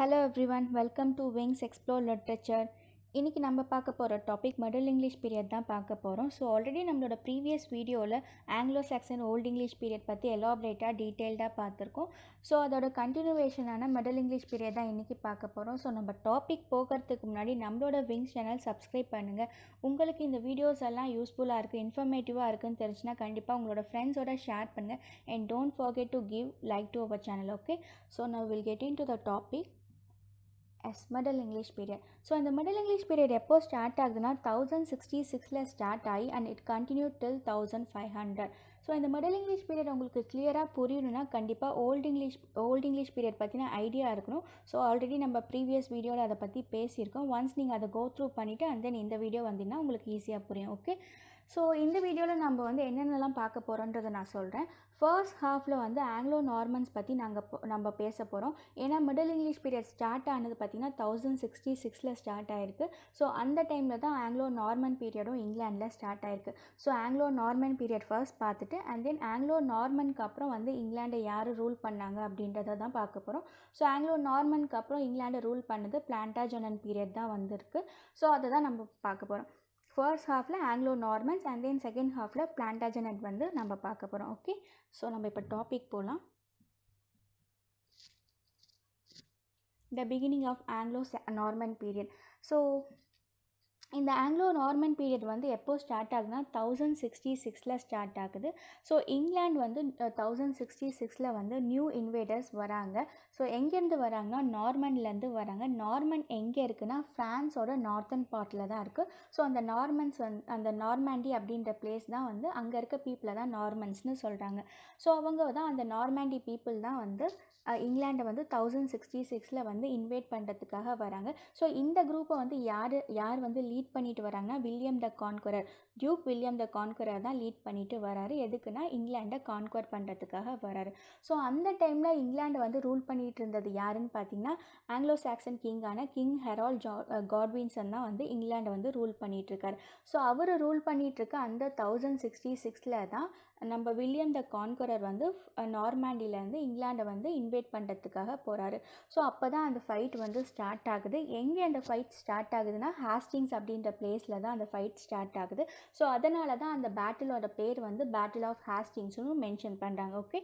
Hello everyone, welcome to Wings Explore Literature. இன்றைக்கி நம்ம பார்க்க போகிற டாபிக் மிடில் இங்கிலீஷ் பீரியட் தான் பார்க்க போகிறோம். ஸோ ஆல்ரெடி நம்மளோட ப்ரீவியஸ் வீடியோவில் Anglo Saxon old English period பற்றி எலாபரேட்டாக டீட்டெயில்டாக பார்த்துருக்கோம். ஸோ அதோட கண்டினியூவேஷனான மிடில் இங்கிலீஷ் பீரியட் தான் இன்றைக்கி பார்க்க போகிறோம். ஸோ நம்ம டாபிக் போகிறதுக்கு முன்னாடி நம்மளோட விங்ஸ் சேனல் சப்ஸ்கிரைப் பண்ணுங்கள். உங்களுக்கு இந்த வீடியோஸ் எல்லாம் யூஸ்ஃபுல்லாக இருக்குது, இன்ஃபர்மேட்டிவாக இருக்குதுன்னு தெரிஞ்சுன்னா கண்டிப்பாக உங்களோட ஃப்ரெண்ட்ஸோட ஷேர் பண்ணுங்கள். And don't forget to give like to our channel. Okay, so now we'll get into the topic as middle English period. So இந்த middle English period எப்போ ஸ்டார்ட் ஆகுதுன்னா 1066 ஸ்டார்ட் ஆகி and it continue till 1500. So இந்த middle English period உங்களுக்கு கிளியராக புரியணும்னா கண்டிப்பாக old English period பற்றின idea இருக்கணும். ஸோ ஆல்ரெடி நம்ம ப்ரீவியஸ் வீடியோவில் அதை பற்றி பேசியிருக்கோம். ஒன்ஸ் நீங்கள் அதை கோ த்ரூ பண்ணிவிட்டு அண்ட் தென் இந்த வீடியோ வந்தீங்கன்னா உங்களுக்கு ஈஸியாக புரியும். ஓகே, ஸோ இந்த வீடியோவில் நம்ம என்னென்னலாம் பார்க்க போகிறோன்றதை நான் சொல்கிறேன். ஃபர்ஸ்ட் ஹாஃபில் ஆங்கிலோ நார்மன்ஸ் பற்றி நம்ம பேச போகிறோம். ஏன்னா மிடில் இங்கிலீஷ் பீரியட் ஸ்டார்ட் ஆனது பார்த்திங்கன்னா 1066 ஸ்டார்ட் ஆகிருக்கு. ஸோ அந்த டைமில் தான் ஆங்கிலோ நார்மன் பீரியடும் இங்கிலாண்டில் ஸ்டார்ட் ஆகிருக்கு. So Anglo Norman period first பார்த்துட்டு அண்ட் தென் ஆங்கிலோ நார்மனுக்கு அப்புறம் இங்கிலாண்டை யார் ரூல் பண்ணாங்க அப்படின்றத தான் பார்க்க போகிறோம். ஸோ ஆங்கிலோ நார்மனுக்கு அப்புறம் இங்கிலாண்டை ரூல் பண்ணது பிளான்டாஜெனன் பீரியட் தான் வந்திருக்கு. ஸோ அதை தான் நம்ம பார்க்க போகிறோம். ஃபர்ஸ்ட் ஹாஃபில் ஆங்கிலோ நார்மன்ஸ் அண்ட் தென் செகண்ட் ஹாஃபில் பிளான்டாஜெனட் நம்ம பார்க்க போகிறோம். ஓகே, ஸோ நம்ம இப்போ டாபிக் போகலாம். The beginning of Anglo Norman period. So இந்த ஆங்கிலோ நார்மன் பீரியட் எப்போ ஸ்டார்ட் ஆகுதுன்னா 1066 ஸ்டார்ட் ஆகுது. ஸோ இங்கிலாந்து 1066 நியூ இன்வேடர்ஸ் வராங்க. ஸோ எங்கேருந்து வராங்கன்னா நார்மன்லேருந்து வராங்க. நார்மன் எங்கே இருக்குன்னா ஃப்ரான்ஸோட நார்த்தன் பார்ட்டில் தான் இருக்குது. ஸோ அந்த நார்மன்ஸ் அந்த நார்மாண்டி அப்படின்ற பிளேஸ் தான் அங்கே இருக்க பீப்புளை தான் நார்மன்ஸ்னு சொல்கிறாங்க. ஸோ அவங்க தான் அந்த நார்மாண்டி பீப்புள் தான் இங்கிலாண்டை 1066 இன்வைட் பண்ணுறதுக்காக வராங்க. ஸோ இந்த குரூப்பை யார் லீட் பண்ணிட்டு வராங்கன்னா William the conqueror, Duke William the conqueror தான் லீட் பண்ணிட்டு வராரு. எதுக்குன்னா இங்கிலாண்டை கான்குவர் பண்ணுறதுக்காக வராரு. ஸோ அந்த டைமில் இங்கிலாண்டை ரூல் பண்ணிட்டு இருந்தது யாருன்னு பார்த்தீங்கன்னா ஆங்கிலோ சாக்சன் கிங்கான கிங் ஹெரால்ட் காட்வின்சன் தான் இங்கிலாண்டை ரூல் பண்ணிட்டு இருக்காரு. ஸோ அவர் ரூல் பண்ணிட்டு இருக்க அந்த 1066 தான் நம்ம வில்லியம் த கான்குரர் நார்மாண்டிலேருந்து இங்கிலாண்டை இன்வைட் பண்ணுறதுக்காக போகிறாரு. ஸோ அப்போ தான் அந்த ஃபைட் ஸ்டார்ட் ஆகுது. எங்கே அந்த ஃபைட் ஸ்டார்ட் ஆகுதுன்னா ஹாஸ்டிங்ஸ் அப்படின்ற பிளேஸில் தான் அந்த ஃபைட் ஸ்டார்ட் ஆகுது. ஸோ அதனால தான் அந்த பேட்டிலோட பேர் பேட்டில் ஆஃப் ஹாஸ்டிங்ஸ்னு மென்ஷன் பண்ணுறாங்க. ஓகே,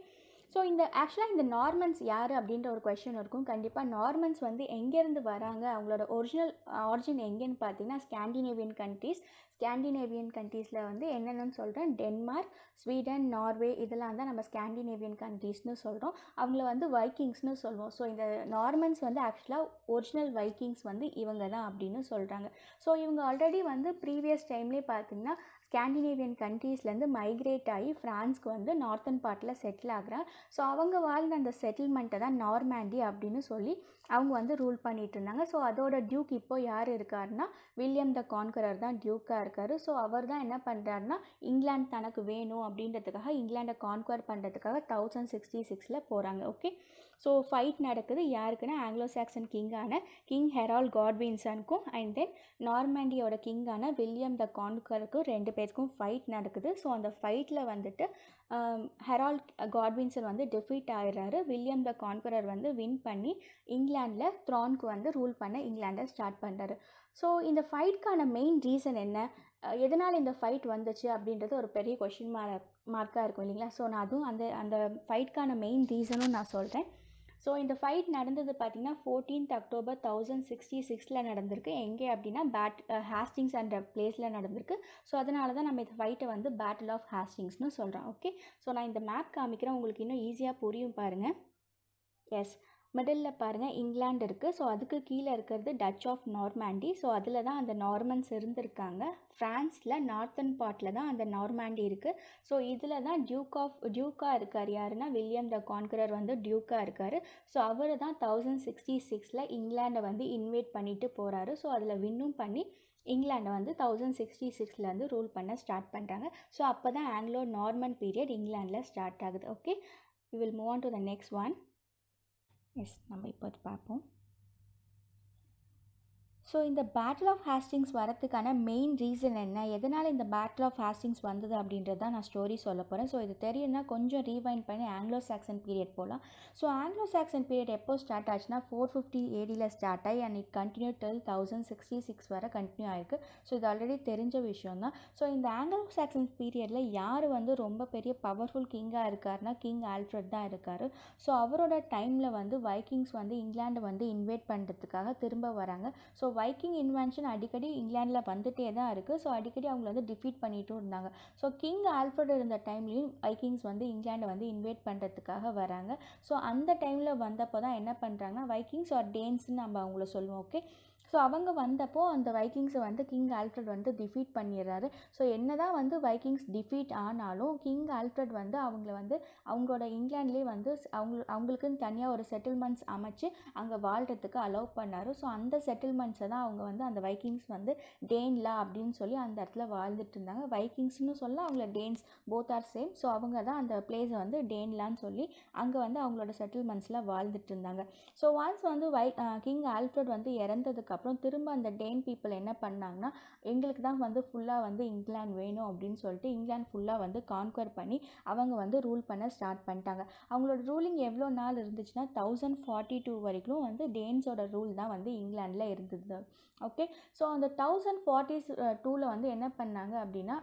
ஸோ ஆக்சுவலாக இந்த நார்மன்ஸ் யார் அப்படின்ற ஒரு கொஷின் இருக்கும். கண்டிப்பாக நார்மன்ஸ் எங்கேருந்து வராங்க, அவங்களோட ஆரிஜின் எங்கேன்னு பார்த்தீங்கன்னா ஸ்காண்டினேவியன் கண்ட்ரீஸில் என்னென்னு சொல்கிறேன், டென்மார்க், ஸ்வீடன், நார்வே இதெல்லாம் தான் நம்ம ஸ்காண்டினேவியன் கண்ட்ரீஸ்னு சொல்கிறோம். அவங்கள வைக்கிங்ஸ்னு சொல்லுவோம். ஸோ இந்த நார்மன்ஸ் ஆக்சுவலாக ஒரிஜினல் வைக்கிங்ஸ் இவங்க தான் அப்படின்னு சொல்கிறாங்க. ஸோ இவங்க ஆல்ரெடி ப்ரீவியஸ் டைம்லேயே பார்த்தீங்கன்னா ஸ்காண்டினேவியன் கண்ட்ரீஸ்லேருந்து மைக்ரேட் ஆகி ஃப்ரான்ஸ்க்கு நார்த்தன் பார்ட்டில் செட்டில் ஆகுறாங்க. ஸோ அவங்க வாழ்ந்த அந்த செட்டில்மெண்ட்டை தான் நார்மாண்டி அப்படின்னு சொல்லி அவங்க ரூல் பண்ணிட்டு இருந்தாங்க. ஸோ அதோட டியூக் இப்போ யார் இருக்காருன்னா வில்லியம் த கான்கரர் தான் டியூக்காக இருக்கார். ஸோ அவர் தான் என்ன பண்ணுறாருன்னா இங்கிலாந்து தனக்கு வேணும் அப்படின்றதுக்காக இங்கிலாண்டை கான்குவர் பண்ணுறதுக்காக 1066 போகிறாங்க. ஓகே, ஸோ ஃபைட் நடக்குது. யாருக்குன்னா ஆங்கிலோ சாக்சன் கிங்கான கிங் ஹெரால்ட் காட்வின்சனுக்கும் அண்ட் தென் நார்மாண்டியோட கிங்கான வில்லியம் த கான்குரருக்கும் ரெண்டு பேருக்கும் ஃபைட் நடக்குது. ஸோ அந்த ஃபைட்டில் ஹெரால்ட் காட்வின்சன் டிஃபீட் ஆகிடுறாரு. வில்லியம் த கான்குரர் வின் பண்ணி இங்கிலாண்டில் த்ரான்க்கு ரூல் பண்ண இங்கிலாண்டை ஸ்டார்ட் பண்ணுறாரு. ஸோ இந்த ஃபைட்க்கான மெயின் ரீசன் என்ன, எதனால் இந்த ஃபைட் வந்துச்சு அப்படின்றது ஒரு பெரிய கொஷின் மார்க்காக இருக்கும் இல்லைங்களா. ஸோ நான் அதுவும் அந்த ஃபைட்க்கான மெயின் ரீசனும் நான் சொல்கிறேன். ஸோ இந்த ஃபைட் நடந்தது பார்த்திங்கன்னா 14th அக்டோபர் 1066 நடந்திருக்கு. எங்கே அப்படின்னா ஹாஸ்டிங்ஸ் என்ற பிளேஸில் நடந்திருக்கு. ஸோ அதனால தான் நம்ம இந்த ஃபைட்டை பேட்டில் ஆஃப் ஹாஸ்டிங்ஸ்னு சொல்கிறோம். ஓகே, ஸோ நான் இந்த மேப் காமிக்கிறேன், உங்களுக்கு இன்னும் ஈஸியாக புரியும் பாருங்கள். எஸ், மிடில் பாருங்கள் இங்கிலாந்து இருக்குது. ஸோ அதுக்கு கீழே இருக்கிறது டச் ஆஃப் நார்மாண்டி. ஸோ அதில் தான் அந்த நார்மன்ஸ் இருந்திருக்காங்க. ஃப்ரான்ஸில் நார்த்தன் பார்ட்டில் தான் அந்த நார்மாண்டி இருக்குது. ஸோ இதில் தான் டியூக்காக இருக்கார். யாருன்னா வில்லியம் த கான்குரர் டியூக்காக இருக்கார். ஸோ அவர் தான் 1066 இங்கிலாண்டை இன்வைட் பண்ணிட்டு போகிறாரு. ஸோ அதில் வின்னும் பண்ணி இங்கிலாண்டை 1066 ரூல் பண்ண ஸ்டார்ட் பண்ணுறாங்க. ஸோ அப்போ தான் ஆங்கிலோ நார்மன் பீரியட் இங்கிலாண்டில் ஸ்டார்ட் ஆகுது. Okay, we will move on to the next one. Yes, நம்ம இப்போ பார்ப்போம். ஸோ இந்த பேட்டில் ஆஃப் ஹேஸ்டிங்ஸ் வரத்துக்கான மெயின் ரீசன் என்ன, எதனால் இந்த பேட்டில் ஆஃப் ஹேஸ்டிங்ஸ் வந்தது அப்படின்றது தான் நான் ஸ்டோரி சொல்ல போகிறேன். ஸோ இது தெரியும்னா கொஞ்சம் ரீவைண்ட் பண்ணி ஆங்கிலோ சாக்சன் பீரியட் போகலாம். ஸோ ஆங்கிலோ சாக்சன் பீரியட் எப்போ ஸ்டார்ட் ஆச்சுன்னா 450 ADயில் ஸ்டார்ட் ஆகி அண்ட் இட் கண்டினியூ டில் 1066 வரை கண்டினியூ ஆயிருக்கு. ஸோ இது ஆல்ரெடி தெரிஞ்ச விஷயம் தான். ஸோ இந்த ஆங்கிலோ சாக்சன் பீரியடில் யார் வந்து ரொம்ப பெரிய பவர்ஃபுல் கிங்காக இருக்காருன்னா கிங் ஆல்ஃப்ரட் தான் இருக்கார். ஸோ அவரோட டைமில் வந்து வைக்கிங்ஸ் வந்து இங்கிலாண்டை வந்து இன்வைட் பண்ணுறதுக்காக திரும்ப வராங்க. ஸோ வைக்கிங் இன்வென்ஷன் அடிக்கடி இங்கிலாண்டில் வந்துகிட்டே தான் இருக்குது. ஸோ அடிக்கடி அவங்கள வந்து டிஃபீட் பண்ணிட்டும் இருந்தாங்க. ஸோ கிங் ஆல்ஃப்ரட் இருந்த டைம்லேயும் வைக்கிங்ஸ் வந்து இங்கிலாண்டை வந்து இன்வைட் பண்ணுறதுக்காக வராங்க. ஸோ அந்த டைமில் வந்தப்போ தான் என்ன பண்ணுறாங்கன்னா வைக்கிங்ஸ் ஆர் டேன்ஸ்ன்னு நம்ம அவங்கள சொல்லுவோம். ஓகே, ஸோ அவங்க வந்தப்போ அந்த வைக்கிங்ஸை வந்து கிங் ஆல்ஃப்ரட் வந்து டிஃபீட் பண்ணிடுறாரு. ஸோ என்ன தான் வந்து வைக்கிங்ஸ் டிஃபீட் ஆனாலும் கிங் ஆல்ஃப்ரட் வந்து அவங்கள வந்து அவங்களோட இங்கிலாண்ட்லேயே வந்து அவங்களுக்குன்னு தனியாக ஒரு செட்டில்மெண்ட்ஸ் அமைச்சு அங்கே வாழ்கிறதுக்கு அலோவ் பண்ணார். ஸோ அந்த செட்டில்மெண்ட்ஸை தான் அவங்க வந்து அந்த வைக்கிங்ஸ் வந்து டேன்லா அப்படின்னு சொல்லி அந்த இடத்துல வாழ்ந்துட்டு இருந்தாங்க. வைக்கிங்ஸ்னு சொல்ல அவங்கள dance both are same. So அவங்க தான் அந்த பிளேஸை வந்து டேன்லான்னு சொல்லி அங்கே வந்து அவங்களோட செட்டில்மெண்ட்ஸில் வாழ்ந்துட்டு இருந்தாங்க. ஸோ ஒன்ஸ் வந்து கிங் ஆல்ஃப்ரட் வந்து இறந்ததுக்கு அப்புறம் திரும்ப அந்த டேன் பீப்புள் என்ன பண்ணாங்கன்னா எங்களுக்கு தான் வந்து ஃபுல்லாக வந்து இங்கிலாந்து வேணும் அப்படின்னு சொல்லிட்டு இங்கிலாந்து ஃபுல்லாக வந்து கான்கர் பண்ணி அவங்க வந்து ரூல் பண்ண ஸ்டார்ட் பண்ணிட்டாங்க. அவங்களோட ரூலிங் எவ்வளோ நாள் இருந்துச்சுன்னா 1042 வரைக்கும் வந்து டேன்ஸோட ரூல் தான் வந்து இங்கிலாண்டில் இருந்தது. ஓகே, ஸோ அந்த 1042 வந்து என்ன பண்ணாங்க அப்படின்னா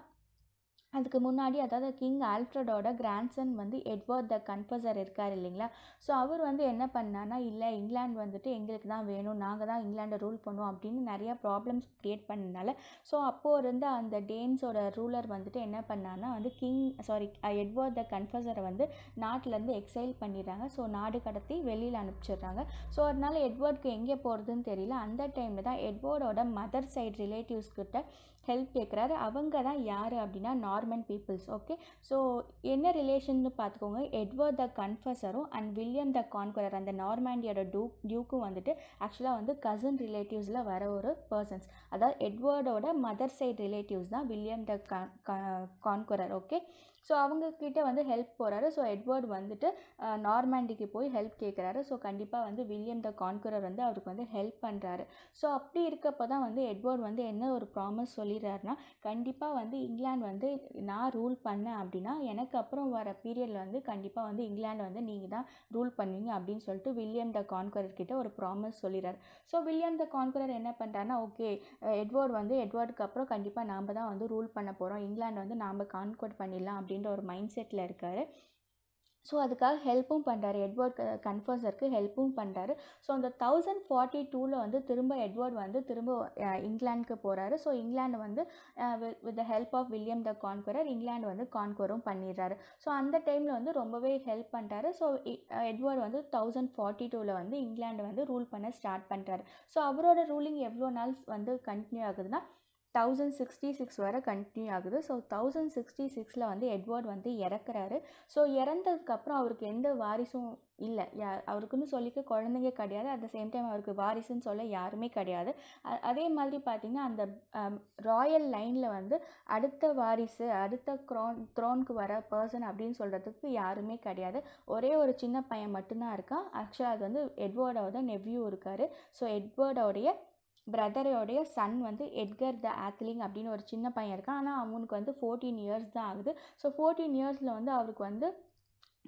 அதுக்கு முன்னாடி அதாவது கிங் ஆல்ஃப்ரடோட கிராண்ட்சன் வந்து எட்வர்ட் த கன்ஃபஸர் இருக்கார் இல்லைங்களா. ஸோ அவர் வந்து என்ன பண்ணான்னா இல்லை இங்கிலாந்து வந்துட்டு எங்களுக்கு தான் வேணும், நாங்கள் தான் இங்கிலாண்டை ரூல் பண்ணுவோம் அப்படின்னு நிறையா ப்ராப்ளம்ஸ் க்ரியேட் பண்ணனால ஸோ அப்போது இருந்த அந்த டேன்ஸோட ரூலர் வந்துட்டு என்ன பண்ணான்னா வந்து எட்வர்ட் த கன்ஃபஸரை வந்து நாட்டிலேருந்து எக்ஸைல் பண்ணிடுறாங்க. ஸோ நாடு கடத்தி வெளியில் அனுப்பிச்சிடுறாங்க. ஸோ அதனால எட்வர்டுக்கு எங்கே போகிறதுன்னு தெரியல. அந்த டைமில் தான் எட்வர்டோட மதர் சைடு ரிலேட்டிவ்ஸ் கிட்ட ஹெல்ப் கேட்குறாரு. அவங்க தான் யார் அப்படின்னா நார்மன் பீப்புள்ஸ். ஓகே, ஸோ என்ன ரிலேஷன்னு பார்த்துக்கோங்க. எட்வர்ட் த கன்ஃபஸரும் அண்ட் வில்லியம் த கான்குரர் அந்த நார்மாண்டியோட டியூக்கும் வந்துட்டு ஆக்சுவலாக வந்து கசின் ரிலேட்டிவ்ஸில் வர ஒரு பர்சன்ஸ். அதாவது எட்வர்டோட மதர் சைடு ரிலேட்டிவ்ஸ் தான் William the conqueror. Okay, so அவங்கக்கிட்ட வந்து ஹெல்ப் போகிறாரு. ஸோ எட்வர்ட் வந்துட்டு நார்மாண்டிக்கு போய் ஹெல்ப் கேட்குறாரு. ஸோ கண்டிப்பாக வந்து வில்லியம் த கான்குரர் வந்து அவருக்கு வந்து ஹெல்ப் பண்ணுறாரு. ஸோ அப்படி இருக்கப்போ தான் வந்து எட்வர்ட் வந்து என்ன ஒரு ப்ராமிஸ் சொல்லிடுறாருன்னா கண்டிப்பாக வந்து இங்கிலாந்து வந்து நான் ரூல் பண்ணேன் அப்படின்னா எனக்கு அப்புறம் வர பீரியடில் வந்து கண்டிப்பாக வந்து இங்கிலாந்து வந்து நீங்கள் தான் ரூல் பண்ணுவீங்க அப்படின்னு சொல்லிட்டு வில்லியம் த கான்குரர் கிட்ட ஒரு ப்ராமிஸ் சொல்லிடுறாரு. ஸோ வில்லியம் த கான்குரர் என்ன பண்ணுறாருன்னா ஓகே எட்வர்டுக்கு அப்புறம் கண்டிப்பாக நாம் தான் வந்து ரூல் பண்ண போகிறோம், இங்கிலாந்து வந்து நாம் கான்கர் பண்ணிடலாம் அப்படின்ற ஒரு மைண்ட் செட்டில் இருக்கார். ஸோ அதுக்காக ஹெல்ப்பும் பண்ணுறாரு, எட்வர்ட் கன்ஃபஸருக்கு ஹெல்ப்பும் பண்ணுறாரு. ஸோ அந்த 1042 வந்து திரும்ப எட்வர்ட் வந்து திரும்ப இங்கிலாந்துக்கு போகிறாரு. ஸோ இங்கிலாந்து வந்து with the help of William the conqueror England வந்து கான்கரும் பண்ணிடுறாரு. ஸோ அந்த டைமில் வந்து ரொம்பவே ஹெல்ப் பண்ணுறாரு. ஸோ எட்வர்ட் வந்து 1042 வந்து இங்கிலாந்து வந்து ரூல் பண்ண ஸ்டார்ட் பண்ணுறாரு. ஸோ அவரோட ரூலிங் எவ்வளோ நாள் வந்து கண்டினியூ ஆகுதுன்னா 1066 வரை கண்டினியூ ஆகுது. ஸோ 1066 வந்து எட்வர்ட் வந்து இறக்குறாரு. ஸோ இறந்ததுக்கப்புறம் அவருக்கு எந்த வாரிசும் இல்லை, அவருக்குன்னு சொல்லிக்க குழந்தைங்க கிடையாது. அட் த சேம் டைம் அவருக்கு வாரிசுன்னு சொல்ல யாருமே கிடையாது. அதே மாதிரி பார்த்திங்கன்னா அந்த ராயல் லைனில் வந்து அடுத்த வாரிசு அடுத்த த்ரோனுக்கு வர பர்சன் அப்படின்னு சொல்கிறதுக்கு யாருமே கிடையாது. ஒரே ஒரு சின்ன பையன் மட்டும்தான் இருக்கான். ஆக்சுவலாக அது வந்து எட்வர்டோட நெவ்யூ இருக்கார். ஸோ எட்வர்டோடைய பிரதரோடைய சன் வந்து எட்கர் த ஆத்லிங் அப்படின்னு ஒரு சின்ன பையன் இருக்கான். ஆனால் அவனுக்கு வந்து 14 இயர்ஸ் தான் ஆகுது. ஸோ 14 இயர்ஸில் வந்து அவருக்கு வந்து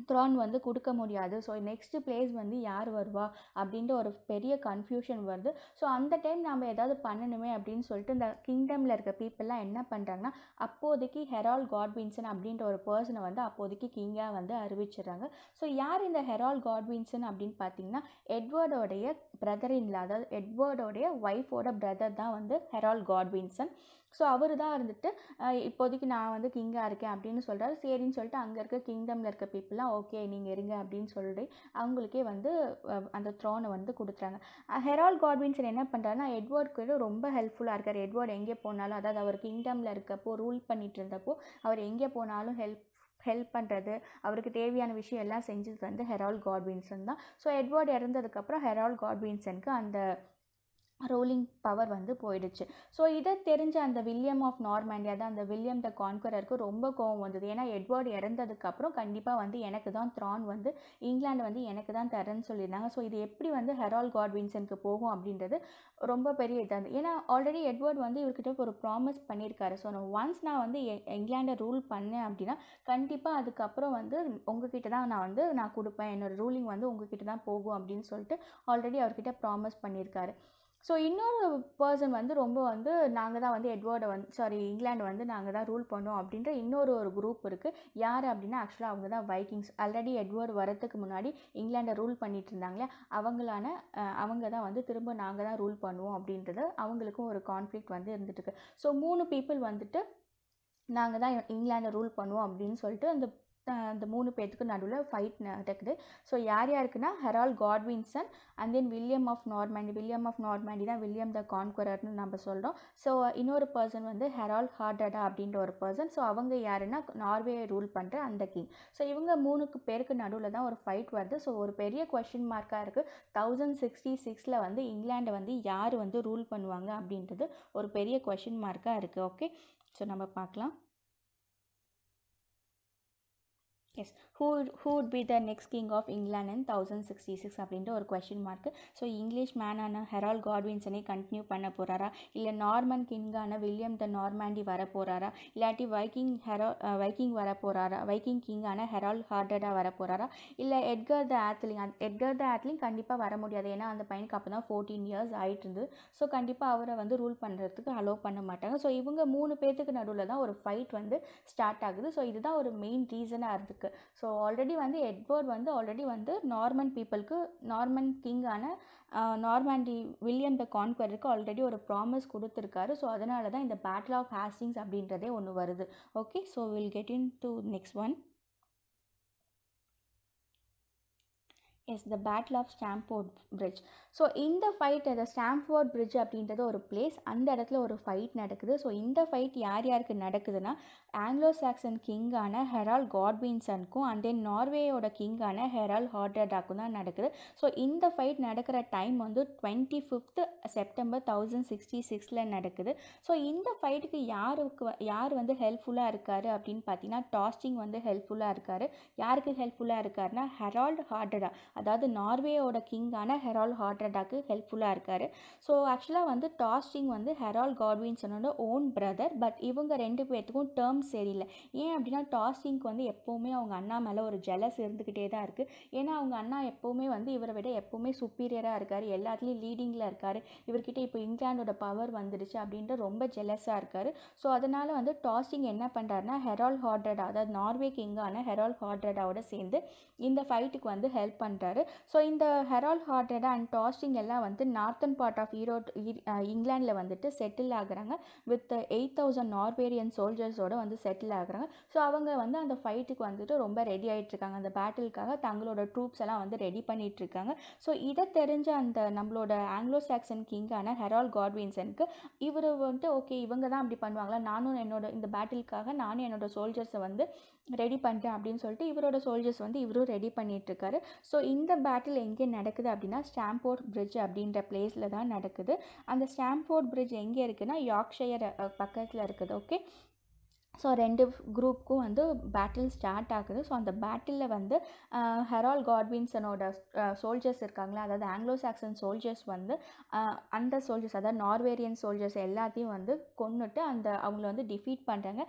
த்ரான் வந்து கொடுக்க முடியாது. ஸோ நெக்ஸ்ட்டு பிளேஸ் வந்து யார் வருவா அப்படின்ற ஒரு பெரிய கன்ஃபியூஷன் வருது. ஸோ அந்த டைம் நம்ம ஏதாவது பண்ணணுமே அப்படின்னு சொல்லிட்டு இந்த கிங்டமில் இருக்க பீப்புளெலாம் என்ன பண்ணுறாங்கன்னா அப்போதைக்கு ஹெரால்ட் காட்வின்சன் அப்படின்ற ஒரு பர்சனை வந்து அப்போதைக்கு கிங்காக வந்து அறிவிச்சிடுறாங்க. ஸோ யார் இந்த ஹெரால்ட் காட்வின்சன் அப்படின்னு பார்த்தீங்கன்னா எட்வர்டோடைய பிரதர் இன்லா, அதாவது எட்வர்டோடைய ஒய்ஃபோட பிரதர் தான் வந்து ஹெரால்ட் காட்வின்சன். ஸோ அவர் தான் இருந்துட்டு இப்போதைக்கு நான் வந்து கிங்காக இருக்கேன் அப்படின்னு சொல்கிறாரு. சரின்னு சொல்லிட்டு அங்கே இருக்க கிங்டமில் இருக்க பீப்புளெலாம் ஓகே நீங்கள் இருங்க அப்படின்னு சொல்லிட்டு அவங்களுக்கே வந்து அந்த த்ரோனை வந்து கொடுத்துறாங்க. ஹெரால்ட் காட்வின்சன் என்ன பண்ணுறாருன்னா எட்வர்டுக்கு ரொம்ப ஹெல்ப்ஃபுல்லாக இருக்கார். எட்வர்ட் எங்கே போனாலும், அதாவது அவர் கிங்டமில் இருக்கப்போ ரூல் பண்ணிட்டு இருந்தப்போ அவர் எங்கே போனாலும் ஹெல்ப் பண்ணுறது, அவருக்கு தேவையான விஷயம் எல்லாம் செஞ்சது வந்து ஹெரால்ட் காட்வின்சன் தான். ஸோ எட்வர்ட் இறந்ததுக்கப்புறம் ஹெரால்ட் காட்வின்சனுக்கு அந்த ரூலிங் பவர் வந்து போயிடுச்சு. ஸோ இதை தெரிஞ்ச அந்த வில்லியம் ஆஃப் நார்மேண்டி, அதான் அந்த வில்லியம் த கான்கரருக்கு ரொம்ப கோவம் வந்தது. ஏன்னா எட்வர்ட் இறந்ததுக்கப்புறம் கண்டிப்பாக வந்து எனக்கு தான் த்ரான் வந்து இங்கிலாந்து வந்து எனக்கு தான் தரேன்னு சொல்லியிருந்தாங்க. ஸோ இது எப்படி வந்து ஹெரால்ட் காட்வின்சனுக்கு போகும் அப்படின்றது ரொம்ப பெரிய இதாக. ஏன்னா ஆல்ரெடி எட்வர்ட் வந்து இவர்கிட்ட ஒரு ப்ராமிஸ் பண்ணியிருக்காரு. ஸோ நான் வந்து இங்கிலாண்டை ரூல் பண்ணேன் அப்படின்னா கண்டிப்பாக அதுக்கப்புறம் வந்து உங்ககிட்ட தான் நான் கொடுப்பேன், என்னோடய ரூலிங் வந்து உங்ககிட்ட தான் போகும் அப்படின்னு சொல்லிட்டு ஆல்ரெடி அவர்கிட்ட ப்ராமிஸ் பண்ணியிருக்காரு. ஸோ இன்னொரு பர்சன் வந்து ரொம்ப வந்து நாங்கள் தான் வந்து எட்வர்டை வந்து இங்கிலாந்து வந்து நாங்கள் தான் ரூல் பண்ணோம் அப்படின்ற ஒரு குரூப் இருக்குது. யார் அப்படின்னா ஆக்சுவலாக அவங்க தான் வைக்கிங்ஸ். ஆல்ரெடி எட்வர்டு வரத்துக்கு முன்னாடி இங்கிலாண்டை ரூல் பண்ணிட்டு இருந்தாங்களே அவங்க தான் வந்து திரும்ப நாங்கள் தான் ரூல் பண்ணுவோம் அப்படின்றது அவங்களுக்கும் ஒரு கான்ஃப்ளிக்ட் வந்து இருந்துட்டுருக்கு. ஸோ 3 பீப்புள் வந்துட்டு நாங்கள் தான் இங்கிலாண்டை ரூல் பண்ணுவோம் அப்படின்னு சொல்லிட்டு அந்த 3 பேர்த்துக்கு நடுவில் ஃபைட் நடக்குது. ஸோ யார் யாருக்குன்னா Harold Godwinson and then William of Normandy தான் வில்லியம் த கான்குரர்னு நம்ம சொல்கிறோம். ஸோ இன்னொரு பர்சன் வந்து ஹெரால்ட் ஹார்டடா அப்படின்ற ஒரு பர்சன். ஸோ அவங்க யாருன்னா நார்வே ரூல் பண்ணுற அந்த கிங். ஸோ இவங்க 3 பேருக்கு நடுவில் தான் ஒரு ஃபைட் வருது. ஸோ ஒரு பெரிய கொஸ்டின் மார்க்காக இருக்குது. 1066 வந்து இங்கிலாண்டை வந்து யார் வந்து ரூல் பண்ணுவாங்க அப்படின்றது ஒரு பெரிய கொஸ்டின் மார்க்காக இருக்குது. ஓகே, ஸோ நம்ம பார்க்கலாம். Yes, who would be the next king of England in 1066 அப்படின்ற ஒரு கொஸ்டின் மார்க்கு. ஸோ இங்கிலீஷ் மேனான ஹெரால்ட் காட்வின்சனே கண்டினியூ பண்ண போகிறாரா, இல்லை நார்மன் கிங்கான வில்லியம் த நார்மேண்டி வர போகிறாரா, இல்லாட்டி வைக்கிங் கிங்கான ஹெரால்ட் ஹார்டடா வர போகிறாரா, இல்லை எட்கர் த ஆத்லிங் கண்டிப்பாக வர முடியாது. ஏன்னா அந்த பையனுக்கு அப்போ தான் 14 இயர்ஸ் ஆகிட்டு இருந்து. ஸோ கண்டிப்பாக அவரை வந்து ரூல் பண்ணுறதுக்கு அலோவ் பண்ண மாட்டாங்க. ஸோ இவங்க 3 பேர்த்துக்கு நடுவில் தான் ஒரு ஃபைட் வந்து ஸ்டார்ட் ஆகுது. ஸோ இதுதான் ஒரு மெயின் ரீசனாக இருக்குது. ஸோ ஆல்ரெடி வந்து எட்வர்ட் வந்து நார்மன் கிங்கான நார்மேண்டி வில்லியம் த கான்குவருக்கு ஆல்ரெடி ஒரு ப்ராமிஸ் கொடுத்துருக்காரு. ஸோ அதனால தான் இந்த பேட்டில் ஆஃப் ஹேஸ்டிங்ஸ் அப்படின்றதே ஒன்று வருது. Okay, so will get into next one. Yes, the battle of Stamford Bridge. So இந்த ஃபைட் ஸ்டாம்ஃபோர்ட் பிரிட்ஜ் அப்படின்றது ஒரு பிளேஸ். அந்த இடத்துல ஒரு ஃபைட் நடக்குது. ஸோ இந்த ஃபைட் யார் யாருக்கு நடக்குதுன்னா ஆங்கிலோ சாக்சன் கிங்கான ஹெரால்ட் காட்வின்சனுக்கும் அண்ட் தென் நார்வேயோட கிங்கான ஹெரால்ட் ஹார்டடாக்கும் தான் நடக்குது. ஸோ இந்த ஃபைட் நடக்கிற டைம் வந்து 25th செப்டம்பர் 1066 நடக்குது. ஸோ இந்த ஃபைட்டுக்கு யார் வந்து ஹெல்ப்ஃபுல்லாக இருக்காரு அப்படின்னு பார்த்தீங்கன்னா டாஸ்டிங் வந்து ஹெல்ப்ஃபுல்லாக இருக்காரு. யாருக்கு ஹெல்ப்ஃபுல்லாக இருக்காருன்னா ஹெரால்ட் ஹார்டடா, அதாவது நார்வேயோட கிங்கான ஹெரால்ட் ஹார்டடாக்கு ஹெல்ப்ஃபுல்லாக இருக்கார். ஸோ ஆக்சுவலாக வந்து டாஸ்டிங் வந்து ஹெரால்ட் காட்வின்சனோட ஓன் பிரதர். பட் இவங்க 2 பேர்த்துக்கும் டேர்ம்ஸ் சரியில்லை. ஏன் அப்படின்னா டாஸ்டிங்க்கு வந்து எப்போவுமே அவங்க அண்ணா மேலே ஒரு ஜெலஸ் இருந்துக்கிட்டே தான் இருக்குது. ஏன்னா அவங்க அண்ணா எப்போவுமே வந்து இவரை விட எப்போவுமே சுப்பீரியராக இருக்கார், எல்லாத்துலேயும் லீடிங்கில் இருக்கார், இவர்கிட்ட இப்போ இங்கிலாண்டோட பவர் வந்துடுச்சு அப்படின்ட்டு ரொம்ப ஜெலஸாக இருக்கார். ஸோ அதனால் வந்து டாஸ்டிங் என்ன பண்ணுறாருனா ஹெரால்ட் ஹார்டடா, அதாவது நார்வே கிங்கான ஹெரால்ட் ஹார்டடாவோட சேர்ந்து இந்த ஃபைட்டுக்கு வந்து ஹெல்ப் பண்ணுறாரு. ஸோ இந்த ஹெரால்ட் ஹார்டடா அண்ட் டாஸ்டிங் எல்லாம் வந்து நார்த்தன் பார்ட் ஆஃப் இங்கிலாண்டில் வந்துட்டு செட்டில் ஆகுறாங்க. வித் 8000 நார்வேரியன் சோல்ஜர்ஸோட வந்து செட்டில் ஆகுறாங்க. ஸோ அவங்க வந்து அந்த ஃபைட்டுக்கு வந்துட்டு ரொம்ப ரெடி ஆகிட்டுருக்காங்க. அந்த பேட்டிலுக்காக தங்களோட ட்ரூப்ஸ் எல்லாம் வந்து ரெடி பண்ணிகிட்ருக்காங்க. ஸோ இதை தெரிஞ்ச அந்த நம்மளோட ஆங்கிலோ சாக்சன் கிங்கான ஹெரால்ட் காட்வின்சனுக்கு இவர் வந்துட்டு ஓகே இவங்க தான் அப்படி பண்ணுவாங்களா, நானும் இந்த பேட்டிலுக்காக நானும் என்னோட சோல்ஜர்ஸை வந்து ரெடி பண்ணிட்டேன் அப்படின்னு சொல்லிட்டு இவரோட சோல்ஜர்ஸ் வந்து இவரும் ரெடி பண்ணிகிட்ருக்காரு. ஸோ இந்த பேட்டில் எங்கே நடக்குது அப்படின்னா ஸ்டாம்ஃபோர்ட் பிரிட்ஜ் அப்படின்ற பிளேஸில் தான் நடக்குது. அந்த ஸ்டாம்ஃபோர்ட் பிரிட்ஜ் எங்கே இருக்குன்னா யார்க்ஷயர் பக்கத்தில் இருக்குது. ஓகே, ஸோ 2 குரூப்புக்கும் வந்து பேட்டில் ஸ்டார்ட் ஆகுது. ஸோ அந்த பேட்டிலில் வந்து ஹெரால்ட் காட்வின்சனோட சோல்ஜர்ஸ் இருக்காங்களா, அதாவது ஆங்கிலோ சாக்சன் சோல்ஜர்ஸ் வந்து அந்த சோல்ஜர்ஸ் அதாவது நார்வேரியன் சோல்ஜர்ஸ் எல்லாத்தையும் வந்து கொன்னுட்டு அவங்கள வந்து டிஃபீட் பண்ணுறாங்க.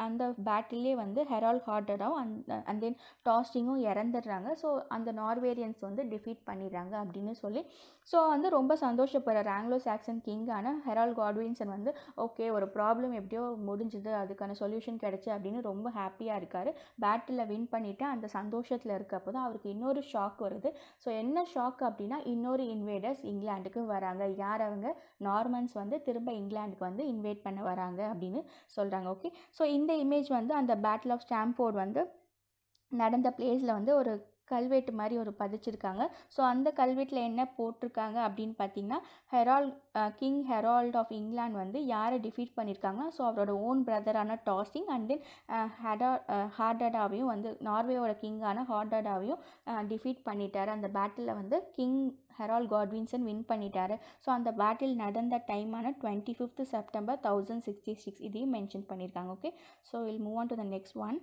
அந்த பேட்டிலே வந்து ஹெரால்ட் ஹார்டடாவும் அண்ட் தென் டாஸ்டிங்கும் இறந்துடுறாங்க. ஸோ அந்த நார்வேரியன்ஸ் வந்து டிஃபீட் பண்ணிடுறாங்க அப்படின்னு சொல்லி ஸோ வந்து ரொம்ப சந்தோஷப்படுறார் ஆங்கிலோ சாக்சன் கிங்கான ஹெரால்ட் காட்வின்சன் வந்து ஓகே ஒரு ப்ராப்ளம் எப்படியோ முடிஞ்சுது, அதுக்கான சொல்யூஷன் கிடச்சி அப்படின்னு ரொம்ப ஹாப்பியாக இருக்கார். பேட்டில் வின் பண்ணிவிட்டு அந்த சந்தோஷத்தில் இருக்கப்போ தான் அவருக்கு இன்னொரு ஷாக் வருது. ஸோ என்ன ஷாக் அப்படின்னா இன்னொரு இன்வேடர்ஸ் இங்கிலாண்டுக்கு வராங்க. யார் அவங்க நார்மன்ஸ் வந்து திரும்ப இங்கிலாண்டுக்கு வந்து இன்வைட் பண்ண வராங்க அப்படின்னு சொல்கிறாங்க. ஓகே, ஸோ இந்த இமேஜ் வந்து அந்த பேட்டில் ஆஃப் ஸ்டாம்ஃபோர்ட் வந்து நடந்த பிளேஸில் வந்து ஒரு கல்வெட்டு மாதிரி ஒரு பதிச்சிருக்காங்க. ஸோ அந்த கல்வெட்டில் என்ன போட்டிருக்காங்க அப்படின்னு பார்த்தீங்கன்னா கிங் ஹெரால்ட் ஆஃப் இங்கிலாந்து வந்து யாரை டிஃபீட் பண்ணியிருக்காங்கன்னா ஸோ அவரோட ஓன் பிரதரான டாஸ்டிங் அண்ட் தென் ஹார்டடாவையும் வந்து நார்வேயோட கிங்கான ஹார்டடாவையும் டிஃபீட் பண்ணிட்டார். அந்த பேட்டிலில் வந்து கிங் ஹெரால்ட் காட்வின்சன் வின் பண்ணிட்டாரு. ஸோ அந்த பேட்டில் நடந்த டைமான 25th September 1066 இதையும் மென்ஷன் பண்ணியிருக்காங்க. Okay, so will move on to the next one.